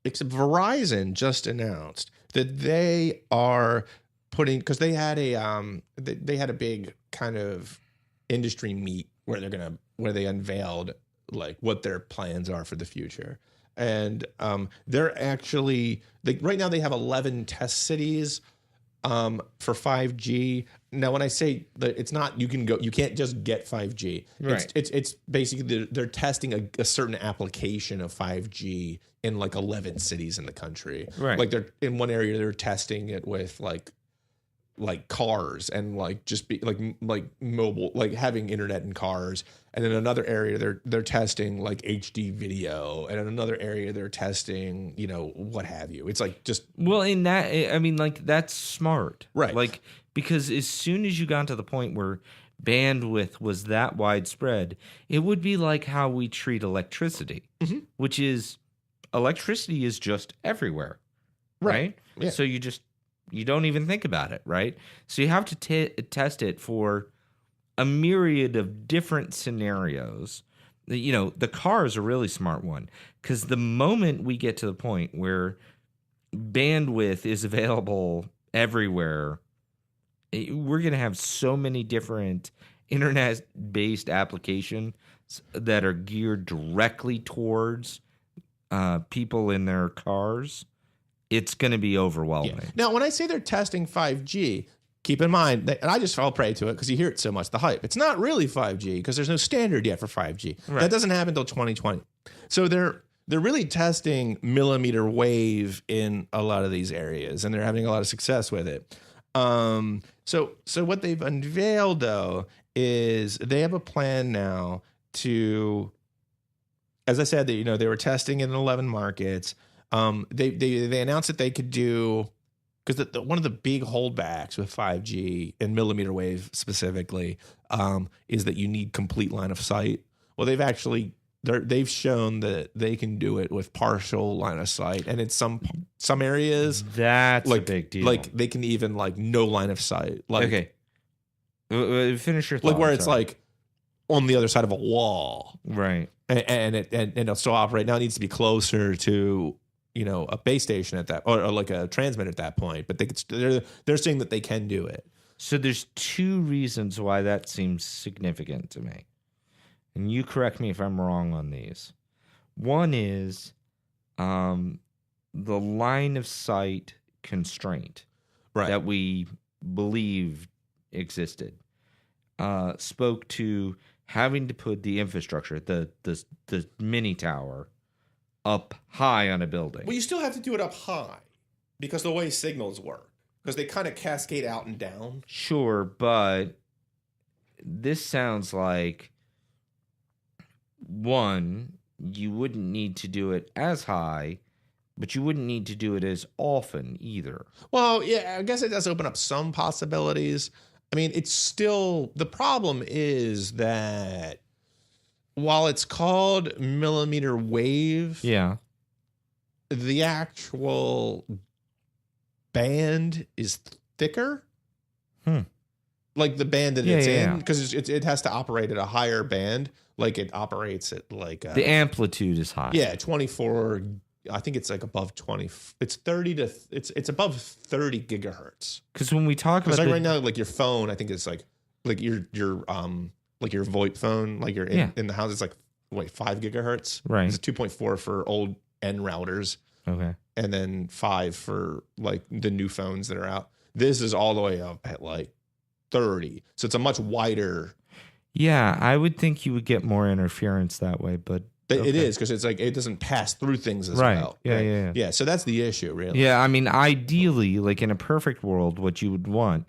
Except Verizon just announced that they are putting, because they had a big kind of industry meet where they unveiled like what their plans are for the future. And they're actually right now they have 11 test cities for 5G. Now, when I say that it's not, you can't just get 5G.
Right.
It's basically they're testing a certain application of 5G in like 11 cities in the country.
Right.
Like they're in one area they're testing it with like cars and like just be like mobile, like having internet in cars. And in another area they're testing like HD video, and in another area they're testing, what have you. It's like just,
well, in that, I mean, like that's smart,
right?
Like, because as soon as you got to the point where bandwidth was that widespread, it would be like how we treat electricity, which is electricity is just everywhere, right?
Yeah.
So you don't even think about it, right? So you have to test it for a myriad of different scenarios. The car is a really smart one, because the moment we get to the point where bandwidth is available everywhere, we're going to have so many different internet-based applications that are geared directly towards people in their cars. It's going to be overwhelming.
Yeah. Now, when I say they're testing 5G, keep in mind that, and I just fell prey to it because you hear it so much, the hype. It's not really 5G because there's no standard yet for 5G. Right. That doesn't happen until 2020. So they're really testing millimeter wave in a lot of these areas, and they're having a lot of success with it. So what they've unveiled though is they have a plan now to, as I said, that they were testing it in 11 markets. They announced that they could do, because one of the big holdbacks with 5G and millimeter wave specifically is that you need complete line of sight. Well, they've shown that they can do it with partial line of sight, and in some areas
that's a big deal.
Like they can even like no line of sight. Like,
okay, finish your thought.
Like where it's like on the other side of a wall,
right?
And it'll still operate. Now it needs to be closer to a base station at that, or like a transmitter at that point. But they're saying that they can do it.
So there's two reasons why that seems significant to me. And you correct me if I'm wrong on these. One is the line of sight constraint that we believe existed. Spoke to having to put the infrastructure, the mini tower, up high on a building.
Well, you still have to do it up high because the way signals work, because they kind of cascade out and down.
Sure, but this sounds like, one, you wouldn't need to do it as high, but you wouldn't need to do it as often either.
Well, yeah, I guess it does open up some possibilities. I mean, it's still, the problem is that while it's called millimeter wave, the actual band is thicker. Like the band that it's in, because it has to operate at a higher band. Like it operates at like
the amplitude is high.
Yeah, 24. I think it's like above 20. It's 30 to it's above 30 gigahertz.
Because when we talk about
right now, like your phone, I think it's like your like your VoIP phone, like you're in the house, it's like 5 gigahertz.
Right.
It's 2.4 for old N routers.
Okay.
And then 5 for like the new phones that are out. This is all the way up at like 30. So it's a much wider.
Yeah, I would think you would get more interference that way, but
It is because it's like it doesn't pass through things as
right.
well.
Yeah,
right?
yeah.
Yeah. So that's the issue, really.
Yeah, I mean, ideally, like in a perfect world, what you would want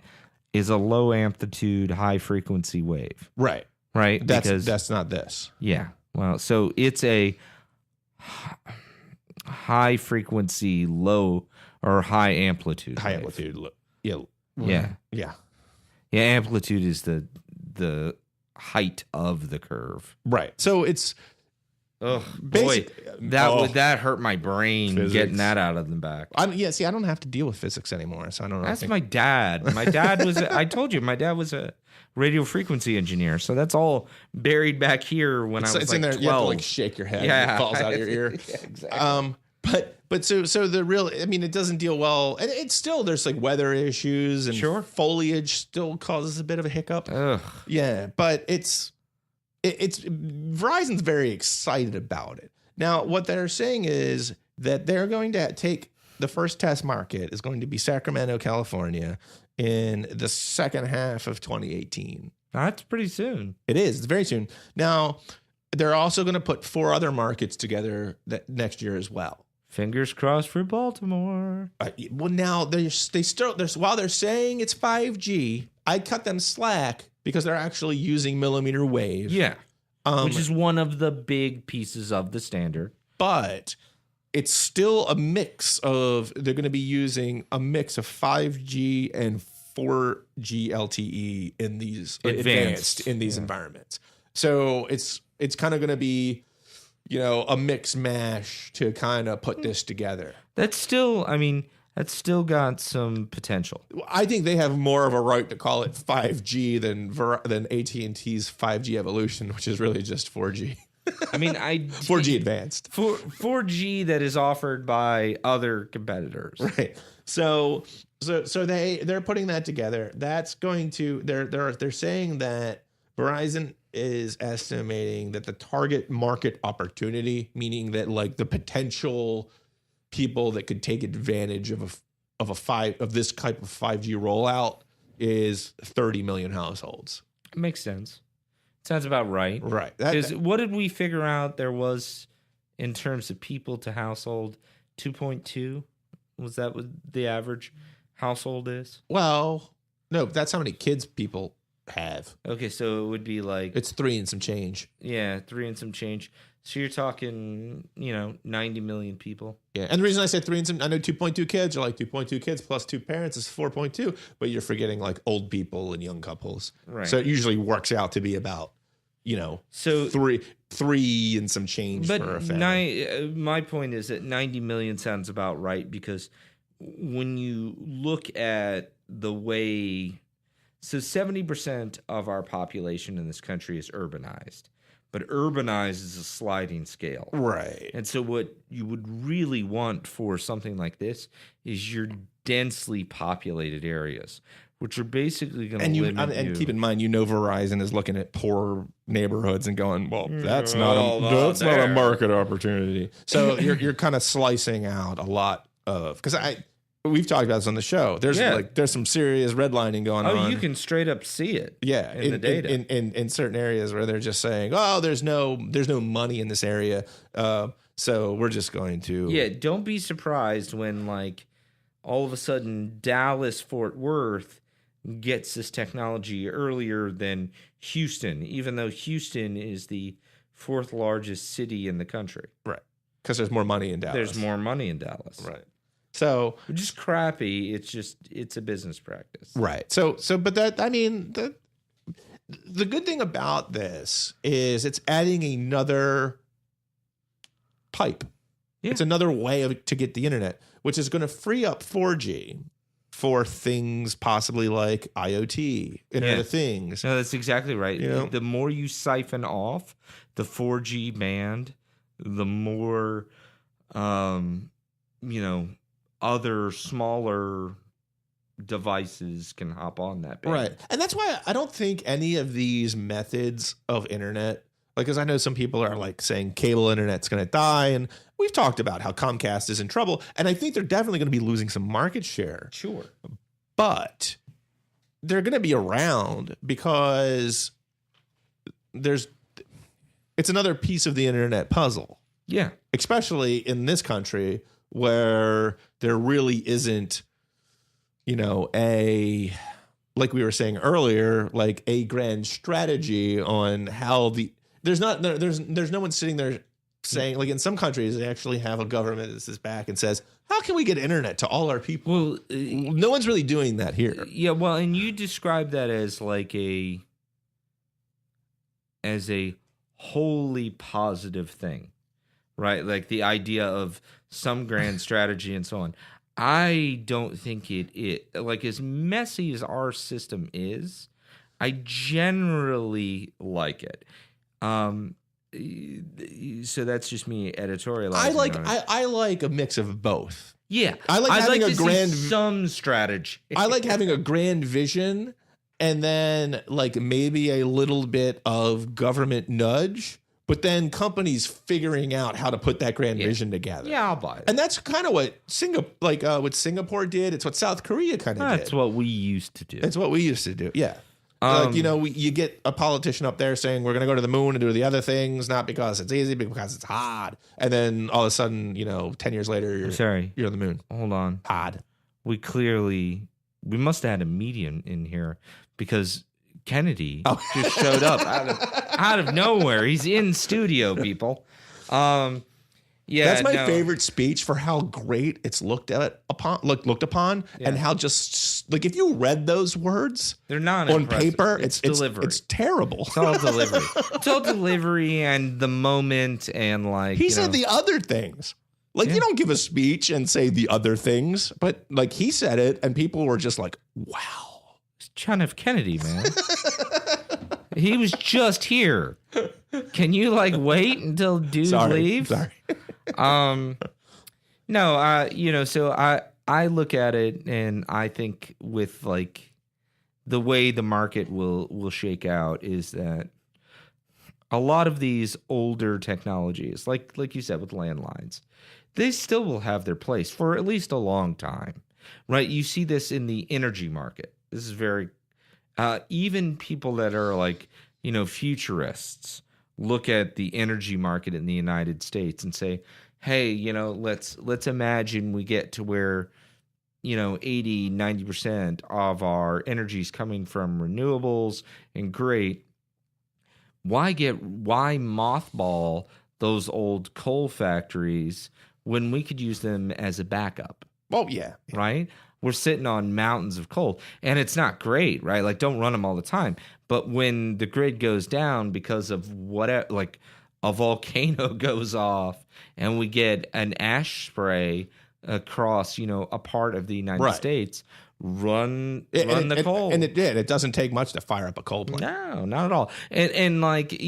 is a low amplitude, high frequency wave.
Right.
Right?
That's not this.
Yeah. Well, so it's a high frequency, low or high amplitude.
High
wave.
amplitude. Yeah.
Yeah.
Yeah.
Yeah, amplitude is the height of the curve.
Right. So it's
Oh boy, that hurt my brain
Physics.
getting that out of the back.
I don't have to deal with physics anymore, so I don't know.
That's my dad. My dad was. I told you, my dad was a radio frequency engineer. So that's all buried back here when I was
it's
like
in there.
12.
You have to like shake your head.
Yeah,
And it falls out of your ear.
Yeah, exactly.
But so the real. I mean, it doesn't deal well, and it's still there's like weather issues and
Sure.
foliage still causes a bit of a hiccup.
Ugh.
Yeah, but it's Verizon's very excited about it. Now, what they're saying is that they're going to take the first test market is going to be Sacramento, California in the second half of 2018.
That's pretty soon.
It is. It's very soon. Now, they're also going to put 4 other markets together next year as well.
Fingers crossed for Baltimore.
Well, now while they're saying it's 5G, I cut them slack because they're actually using millimeter wave.
Yeah. Which is one of the big pieces of the standard.
But it's still a mix of, they're going to be using a mix of 5G and 4G LTE in these advanced in these environments. So it's kind of going to be, a mix mash to kind of put this together.
That's still got some potential.
I think they have more of a right to call it 5G than AT&T's 5G evolution, which is really just 4G.
I mean,
4G advanced.
4G that is offered by other competitors.
Right. So they're putting that together. That's going to they're saying that Verizon is estimating that the target market opportunity, meaning that like the potential people that could take advantage of this type of 5G rollout is 30 million households.
Makes sense. Sounds about right.
Right.
Because what did we figure out there was in terms of people to household? 2.2? Was that what the average household is?
Well, no, that's how many kids people have.
Okay, so it would be like...
It's 3 and some change.
Yeah, 3 and some change. So you're talking, 90 million people.
Yeah, and the reason I said 3 and some... I know 2.2 kids are like 2.2 kids plus 2 parents is 4.2, but you're forgetting like old people and young couples.
Right.
So it usually works out to be about,
so
3 and some change for a family.
My point is that 90 million sounds about right because when you look at the way... So 70% of our population in this country is urbanized, but urbanized is a sliding scale.
Right.
And so what you would really want for something like this is your densely populated areas, which are basically going to limit you.
And keep in mind, Verizon is looking at poor neighborhoods and going, well, that's not a market opportunity. So you're kind of slicing out a lot of, because we've talked about this on the show. There's some serious redlining going on.
Oh, you can straight up see it.
Yeah,
in the data
in certain areas where they're just saying, "Oh, there's no money in this area, so we're just going to."
Yeah, don't be surprised when like all of a sudden Dallas Fort Worth gets this technology earlier than Houston, even though Houston is the 4th largest city in the country.
Right, because there's more money in Dallas.
There's more money in Dallas.
Right. So,
which is crappy. It's a business practice.
Right. So, but the good thing about this is it's adding another pipe. Yeah. It's another way to get the internet, which is going to free up 4G for things possibly like IoT, Internet of Things.
No, that's exactly right. The more you siphon off the 4G band, the more, other smaller devices can hop on that band.
Right. And that's why I don't think any of these methods of internet, because I know some people are like saying cable internet's going to die. And we've talked about how Comcast is in trouble. And I think they're definitely going to be losing some market share.
Sure.
but they're going to be around because it's another piece of the internet puzzle.
Yeah.
Especially in this country where there really isn't, like we were saying earlier, like a grand strategy on how there's no one sitting there saying, like in some countries, they actually have a government that sits back and says, how can we get internet to all our people?
Well,
no one's really doing that here.
Yeah. Well, and you describe that as like as a wholly positive thing, right? Like the idea of some grand strategy and so on. I don't think it like as messy as our system is, I generally like it. So that's just me editorializing.
I like a mix of both.
Yeah,
I like having a grand
some strategy.
I like having a grand vision and then like maybe a little bit of government nudge, but then companies figuring out how to put that grand vision together.
Yeah, I'll buy it.
And that's kind of what Singapore did. It's what South Korea kind of did.
That's what we used to do.
It's what we used to do. Yeah. You get a politician up there saying we're going to go to the moon and do the other things, not because it's easy, but because it's hard. And then all of a sudden, 10 years later, you're on the moon.
Hold on.
Hard.
We must have had a medium in here because Kennedy just showed up out of nowhere. He's in studio, people.
That's my favorite speech for how great it's looked upon, and how just like if you read those words,
they're not
on
impressive.
paper.
It's delivery.
It's terrible.
It's all delivery. It's all delivery and the moment and like
he said the other things. Like you don't give a speech and say the other things, but like he said it, and people were just like, "Wow."
John F. Kennedy, man. He was just here. Can you like wait until dude leaves?
Sorry.
No, so I look at it and I think with like the way the market will shake out is that a lot of these older technologies, like you said with landlines, they still will have their place for at least a long time, right? You see this in the energy market. This is very, even people that are like, futurists look at the energy market in the United States and say, hey, let's imagine we get to where, 80, 90% of our energy is coming from renewables and great. Why mothball those old coal factories when we could use them as a backup?
Oh, yeah.
Right? We're sitting on mountains of coal, and it's not great, right? Like, don't run them all the time. But when the grid goes down because of whatever, like a volcano goes off, and we get an ash spray across, a part of the United States, run the coal.
And it did. It doesn't take much to fire up a coal plant.
No, not at all. And like,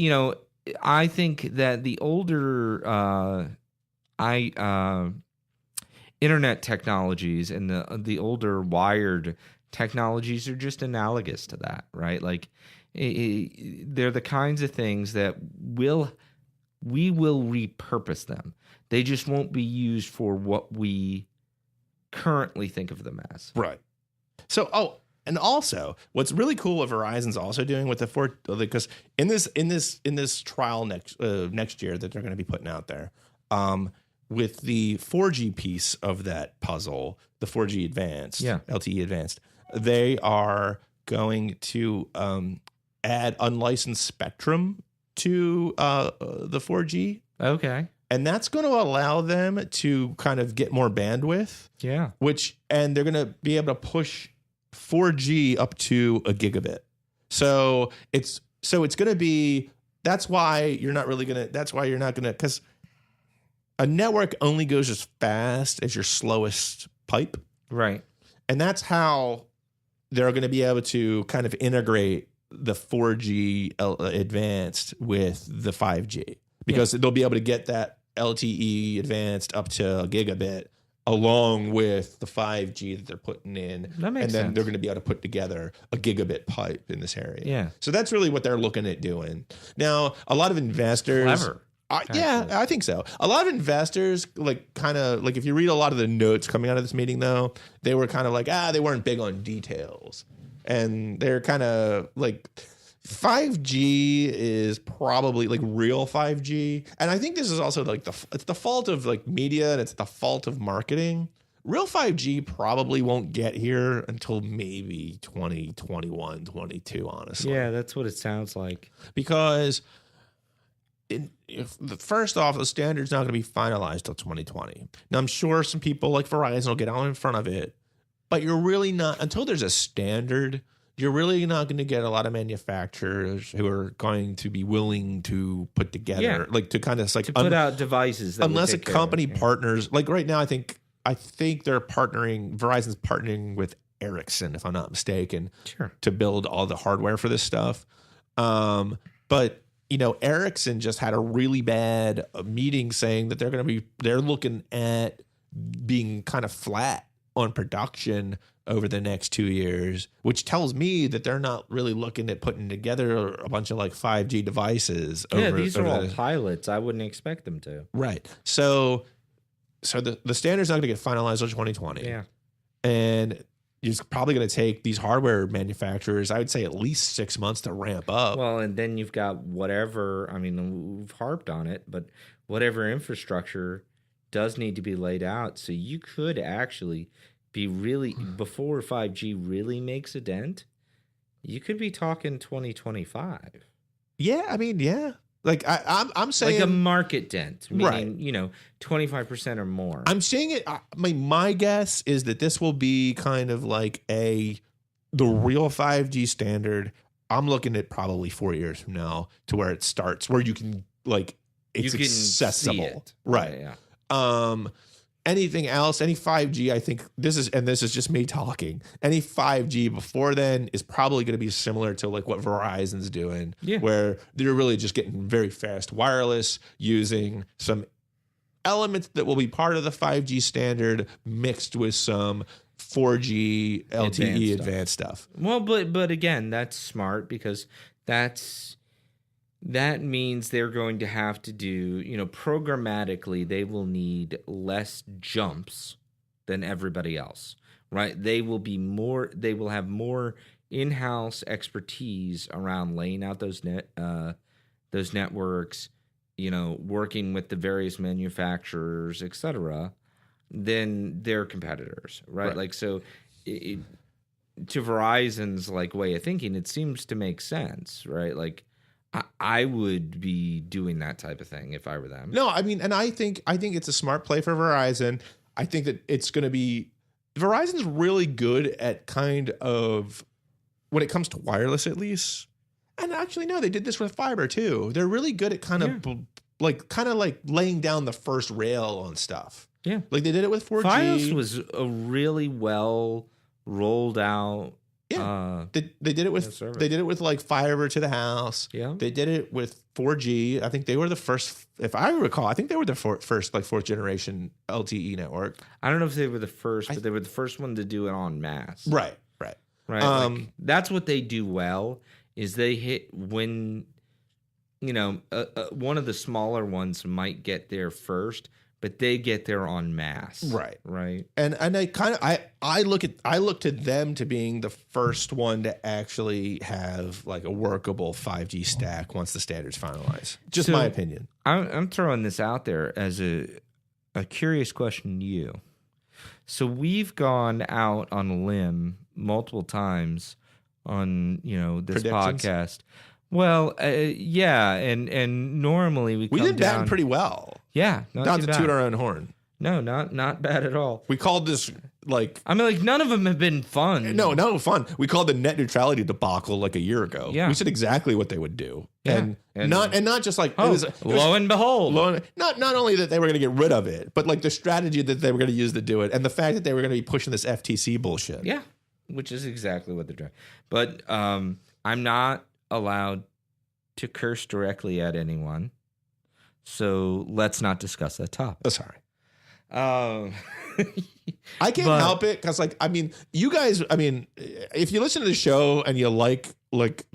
I think that the older internet technologies and the older wired technologies are just analogous to that, right? Like they're the kinds of things that we will repurpose them. They just won't be used for what we currently think of them as.
Right. So, and also what's really cool what Verizon's also doing with because in this trial next year that they're going to be putting out there, with the 4G piece of that puzzle, the 4G advanced, LTE advanced, they are going to add unlicensed spectrum to the 4G.
Okay.
And that's going to allow them to kind of get more bandwidth.
Yeah.
And they're going to be able to push 4G up to a gigabit. So it's going to be, that's why you're not going to, because a network only goes as fast as your slowest pipe.
Right.
And that's how they're going to be able to kind of integrate the 4G advanced with the 5G, because they'll be able to get that LTE advanced up to a gigabit along with the 5G that they're putting in.
That makes
and then
sense.
They're going to be able to put together a gigabit pipe in this area.
Yeah.
So that's really what they're looking at doing. Now, a lot of investors...
Clever.
Yeah, I think so. A lot of investors, like, kind of like, if you read a lot of the notes coming out of this meeting, though, they were kind of like, they weren't big on details. And they're kind of like, 5G is probably like real 5G. And I think this is also like it's the fault of like media, and it's the fault of marketing. Real 5G probably won't get here until maybe 2021, 22, honestly.
Yeah, that's what it sounds like.
Because first off, the standard's not going to be finalized till 2020. Now, I'm sure some people like Verizon will get out in front of it, but you're really not, until there's a standard, you're really not going to get a lot of manufacturers who are going to be willing to put together, like, to kind of like
to put out devices that
unless a company partners. Like right now, I think they're partnering. Verizon's partnering with Ericsson, if I'm not mistaken, to build all the hardware for this stuff. But Ericsson just had a really bad meeting saying that they're looking at being kind of flat on production over the next 2 years, which tells me that they're not really looking at putting together a bunch of like 5G devices.
These are all pilots. I wouldn't expect them to.
Right. So the standard's not going to get finalized until 2020.
Yeah.
And it's probably going to take these hardware manufacturers, I would say, at least 6 months to ramp up.
Well, and then you've got whatever, I mean, we've harped on it, but whatever infrastructure does need to be laid out. So you could actually be really, before 5G really makes a dent, you could be talking 2025.
Yeah, I mean, yeah. Like I'm saying,
like a market dent, meaning 25% or more.
I'm saying it. My guess is that this will be kind of like the real 5G standard. I'm looking at probably 4 years from now to where it starts, where you can it's accessible,
see it.
Right?
Yeah.
Anything else, any 5G, I think this is just me talking. Any 5G before then is probably going to be similar to like what Verizon's doing, where they're really just getting very fast wireless using some elements that will be part of the 5G standard mixed with some 4G LTE advanced stuff.
Well, but again, that's smart because that means they're going to have to do, programmatically, they will need less jumps than everybody else, right? They will have more in-house expertise around laying out those networks, working with the various manufacturers, et cetera, than their competitors, right? Like, so to Verizon's way of thinking, it seems to make sense, right? Like, I would be doing that type of thing if I were them.
No, I mean, and I think it's a smart play for Verizon. I think that it's going to be Verizon's really good at kind of when it comes to wireless, at least. And actually, no, they did this with fiber too. They're really good at kind of laying down the first rail on stuff.
Yeah,
like they did it with 4G.
Fios was a really well rolled out.
Yeah, they did it with like fiber to the house.
Yeah,
they did it with 4G. I think they were the first, if I recall. I think they were the first like fourth generation LTE network.
I don't know if they were the first, but they were the first one to do it en masse.
Right.
That's what they do well. Is they hit when one of the smaller ones might get there first. But they get there en masse. Right.
And I look to them to being the first one to actually have like a workable 5G stack once the standard's finalized. Just my opinion.
I'm throwing this out there as a curious question to you. So we've gone out on a limb multiple times on, this podcast. Well, yeah, and normally we
did batten pretty well.
Yeah,
not to toot our own horn.
No, not bad at all.
We called this
none of them have been fun.
No fun. We called the net neutrality debacle like a year ago.
Yeah,
we said exactly what they would do,
and
not just like
lo and behold,
not only that they were going to get rid of it, but like the strategy that they were going to use to do it, and the fact that they were going to be pushing this FTC bullshit.
Yeah, which is exactly what they're doing. But I'm not allowed to curse directly at anyone, so let's not discuss that topic.
Oh, sorry. I can't help it because, you guys. If you listen to the show and you like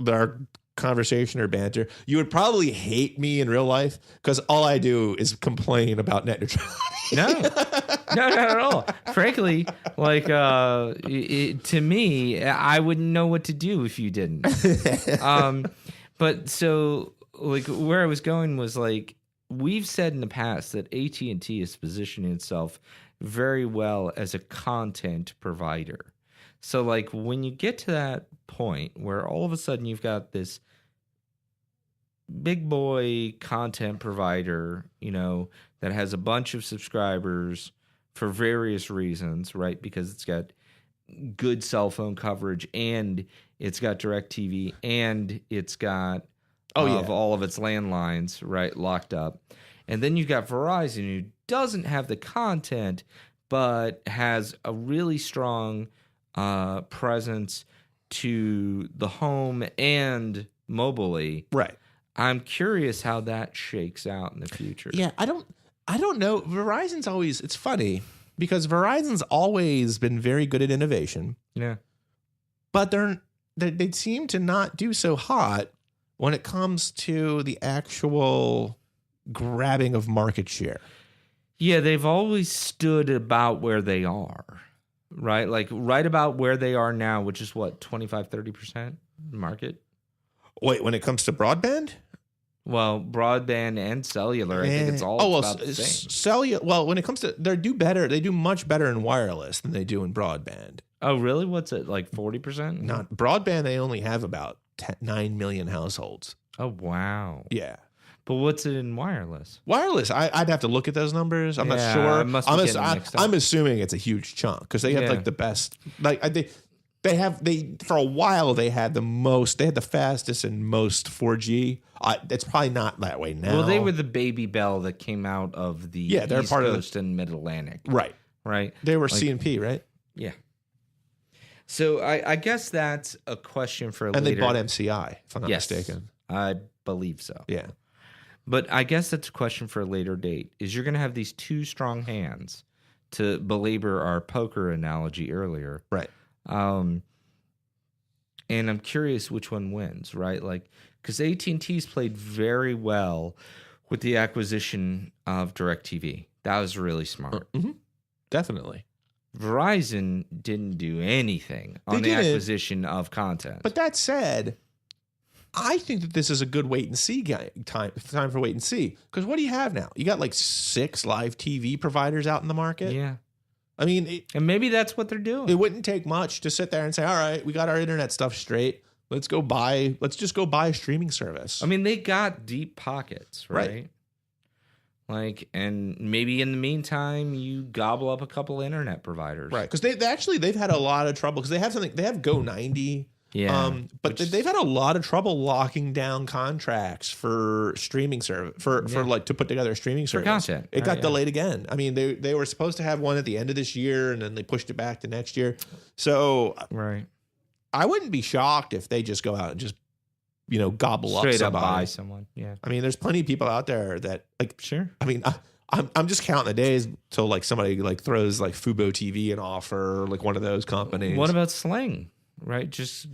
our conversation or banter, you would probably hate me in real life because all I do is complain about net neutrality.
No, not at all. Frankly, like to me, I wouldn't know what to do if you didn't. But so like where I was going was like we've said in the past that AT&T is positioning itself very well as a content provider. So like when you get to that point where all of a sudden you've got this big boy content provider, you know, that has a bunch of subscribers for various reasons, right? Because it's got good cell phone coverage and it's got DirecTV and it's got all of its landlines, right, locked up. And then you've got Verizon who doesn't have the content but has a really strong presence to the home and mobilely.
Right.
I'm curious how that shakes out in the future.
Yeah, I don't know. Verizon's always, it's funny because Verizon's always been very good at innovation.
Yeah.
But they seem to not do so hot when it comes to the actual grabbing of market share.
Yeah, they've always stood about where they are, right? Like right about where they are now, which is what, 25, 30% market?
Wait, when it comes to broadband?
Well, broadband and cellular, I think it's all about the same.
Cellular. Well, when it comes to, they do much better in wireless than they do in broadband.
Oh, really? What's it, like 40%?
Not broadband, they only have about 9 million households.
Oh, wow.
Yeah.
But what's it in wireless?
Wireless, I'd have to look at those numbers. I'm not sure. I'm assuming it's a huge chunk because they have like the best. Like they for a while they had the fastest and most 4G. It's probably not that way now.
Well, they were the baby bell that came out of the
they're
East
part
Coast and Mid Atlantic.
Right. They were C&P, right?
Yeah. So I guess that's a question for later.
And they bought MCI, if I'm not mistaken.
I believe so.
Yeah.
But I guess that's a question for a later date. Is you're going to have these two strong hands, to belabor our poker analogy earlier.
Right.
And I'm curious which one wins, right? Like, because AT&T's played very well with the acquisition of DirecTV. That was really smart.
Mm-hmm. Definitely.
Verizon didn't do anything on the acquisition of content.
But that said, I think that this is a good wait and see time for wait and see. Because what do you have now? You got like 6 live TV providers out in the market.
Yeah.
I mean,
and maybe that's what they're doing.
It wouldn't take much to sit there and say, all right, we got our internet stuff straight. Let's just go buy a streaming service.
I mean, they got deep pockets, right? Like, and maybe in the meantime, you gobble up a couple internet providers.
Right. Because they've had a lot of trouble because they have Go 90.
Yeah.
But they've had a lot of trouble locking down contracts for streaming service for like to put together a streaming service.
Content.
It got delayed again. I mean, they were supposed to have one at the end of this year and then they pushed it back to next year. So I wouldn't be shocked if they just go out and just, gobble
straight
up somebody.
Up buy someone. Yeah.
I mean, there's plenty of people out there that like,
sure.
I mean, I'm just counting the days till like somebody like throws like Fubo TV an offer, like one of those companies.
What about Sling? Right, just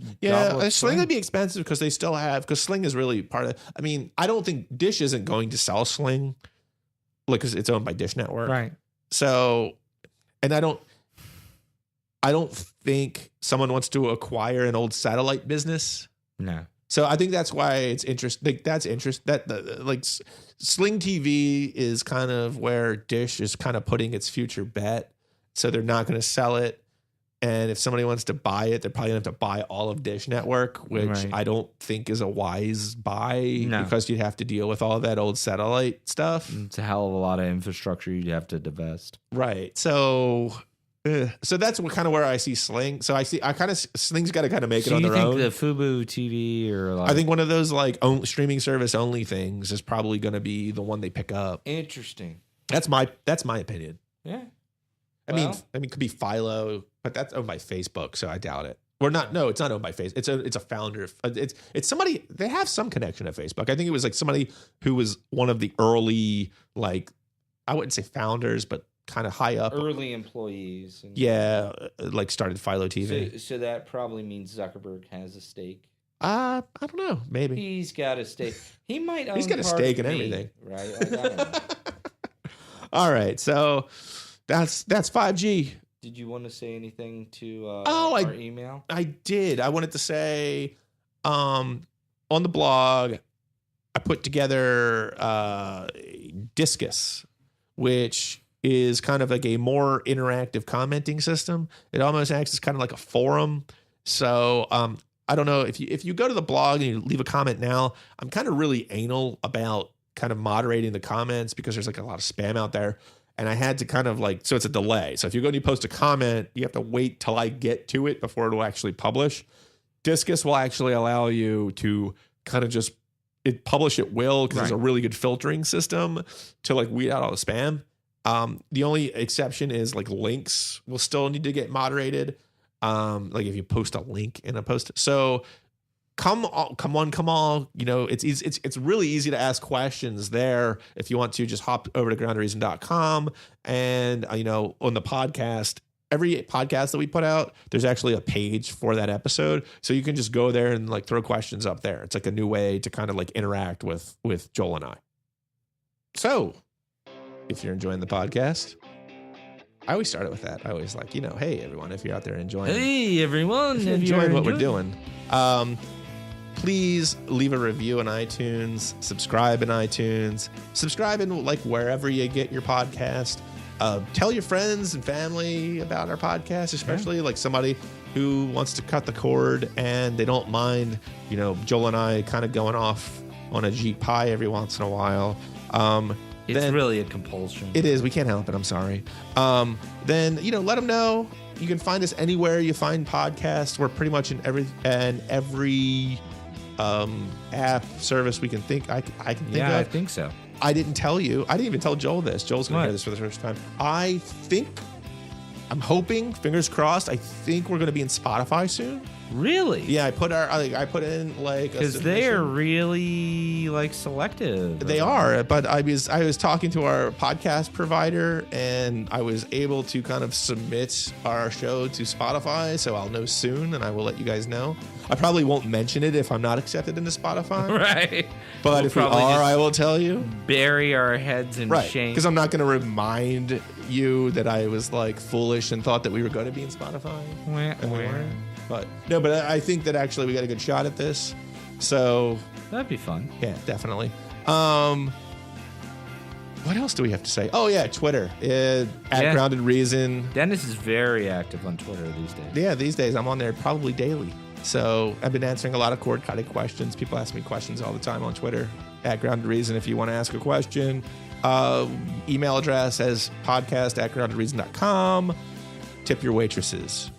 Sling would be expensive because they still have Sling is really part of. I mean, I don't think Dish isn't going to sell Sling, like because it's owned by Dish Network,
right? So,
and I don't think someone wants to acquire an old satellite business.
No.
So I think that's why it's interesting. Like Sling TV is kind of where Dish is kind of putting its future bet. So they're not going to sell it. And if somebody wants to buy it, they're probably going to have to buy all of Dish Network, which I don't think is a wise buy because you'd have to deal with all of that old satellite stuff.
It's a hell of a lot of infrastructure you'd have to divest.
Right. So that's kind of where I see Sling. So Sling's got to kind of make it on their own.
Do you think the Fubo TV or
I think one of those like streaming service only things is probably going to be the one they pick up.
Interesting.
That's my opinion.
Yeah.
I mean, it could be Philo, but that's owned by Facebook, so I doubt it. No, it's not owned by Facebook. It's a founder. It's somebody. They have some connection to Facebook. I think it was like somebody who was one of the early, like, I wouldn't say founders, but kind of high up,
early employees.
Like started Philo TV.
So that probably means Zuckerberg has a stake.
I don't know. Maybe
He's got a stake. He might own
he's got a
part
stake
of
in
me,
everything.
right? Like, I don't know.
All right, so that's 5G.
Did you want to say anything to
I
our email?
I did. I wanted to say, on the blog, I put together Discus, which is kind of like a more interactive commenting system. It almost acts as kind of like a forum. So I don't know if you go to the blog and you leave a comment now, I'm kind of really anal about kind of moderating the comments because there's like a lot of spam out there. And I had to kind of like, so it's a delay. So if you go and you post a comment, you have to wait till I get to it before it will actually publish. Discus will actually allow you to kind of just publish at will because there's a really good filtering system to like weed out all the spam. The only exception is like links will still need to get moderated. Like if you post a link in a post. So come on. You know, it's really easy to ask questions there. If you want to just hop over to groundedreason.com and, you know, on the podcast, every podcast that we put out, there's actually a page for that episode. So you can just go there and like throw questions up there. It's like a new way to kind of like interact with Joel and I. So if you're enjoying the podcast, I always start it with that. I always like, you know, hey everyone, if you're out there enjoying,
hey everyone,
if you're enjoying what we're doing, please leave a review on iTunes, subscribe in iTunes, subscribe in like wherever you get your podcast. Tell your friends and family about our podcast, especially like somebody who wants to cut the cord and they don't mind, you know, Joel and I kind of going off on a Jeep pie every once in a while.
It's really a compulsion.
It is. We can't help it. I'm sorry. Then, you know, let them know. You can find us anywhere you find podcasts. We're pretty much in every app service we can think. I can think of.
Yeah, I think so.
I didn't tell you. I didn't even tell Joel this. Joel's going to hear this for the first time. I'm hoping, fingers crossed, I think we're going to be in Spotify soon.
Really?
Yeah, I put in like
because they are really like selective.
They are, but I was talking to our podcast provider and I was able to kind of submit our show to Spotify, so I'll know soon and I will let you guys know. I probably won't mention it if I'm not accepted into Spotify,
right?
But if we are, I will tell you.
Bury our heads in shame,
because I'm not going to remind you that I was like foolish and thought that we were going to be in Spotify. And we weren't. But no, but I think that actually we got a good shot at this. So
that'd be fun.
Yeah, definitely. What else do we have to say? Oh yeah, Twitter at Grounded Reason.
Dennis is very active on Twitter these days.
Yeah, these days I'm on there probably daily. So I've been answering a lot of cord cutting questions. People ask me questions all the time on Twitter at Grounded Reason. If you want to ask a question, email address as podcast@groundedreason.com. Tip your waitresses.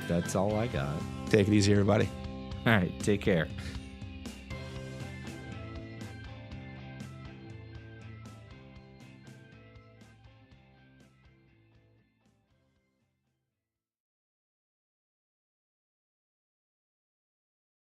That's all I got.
Take it easy, everybody.
All right, take care.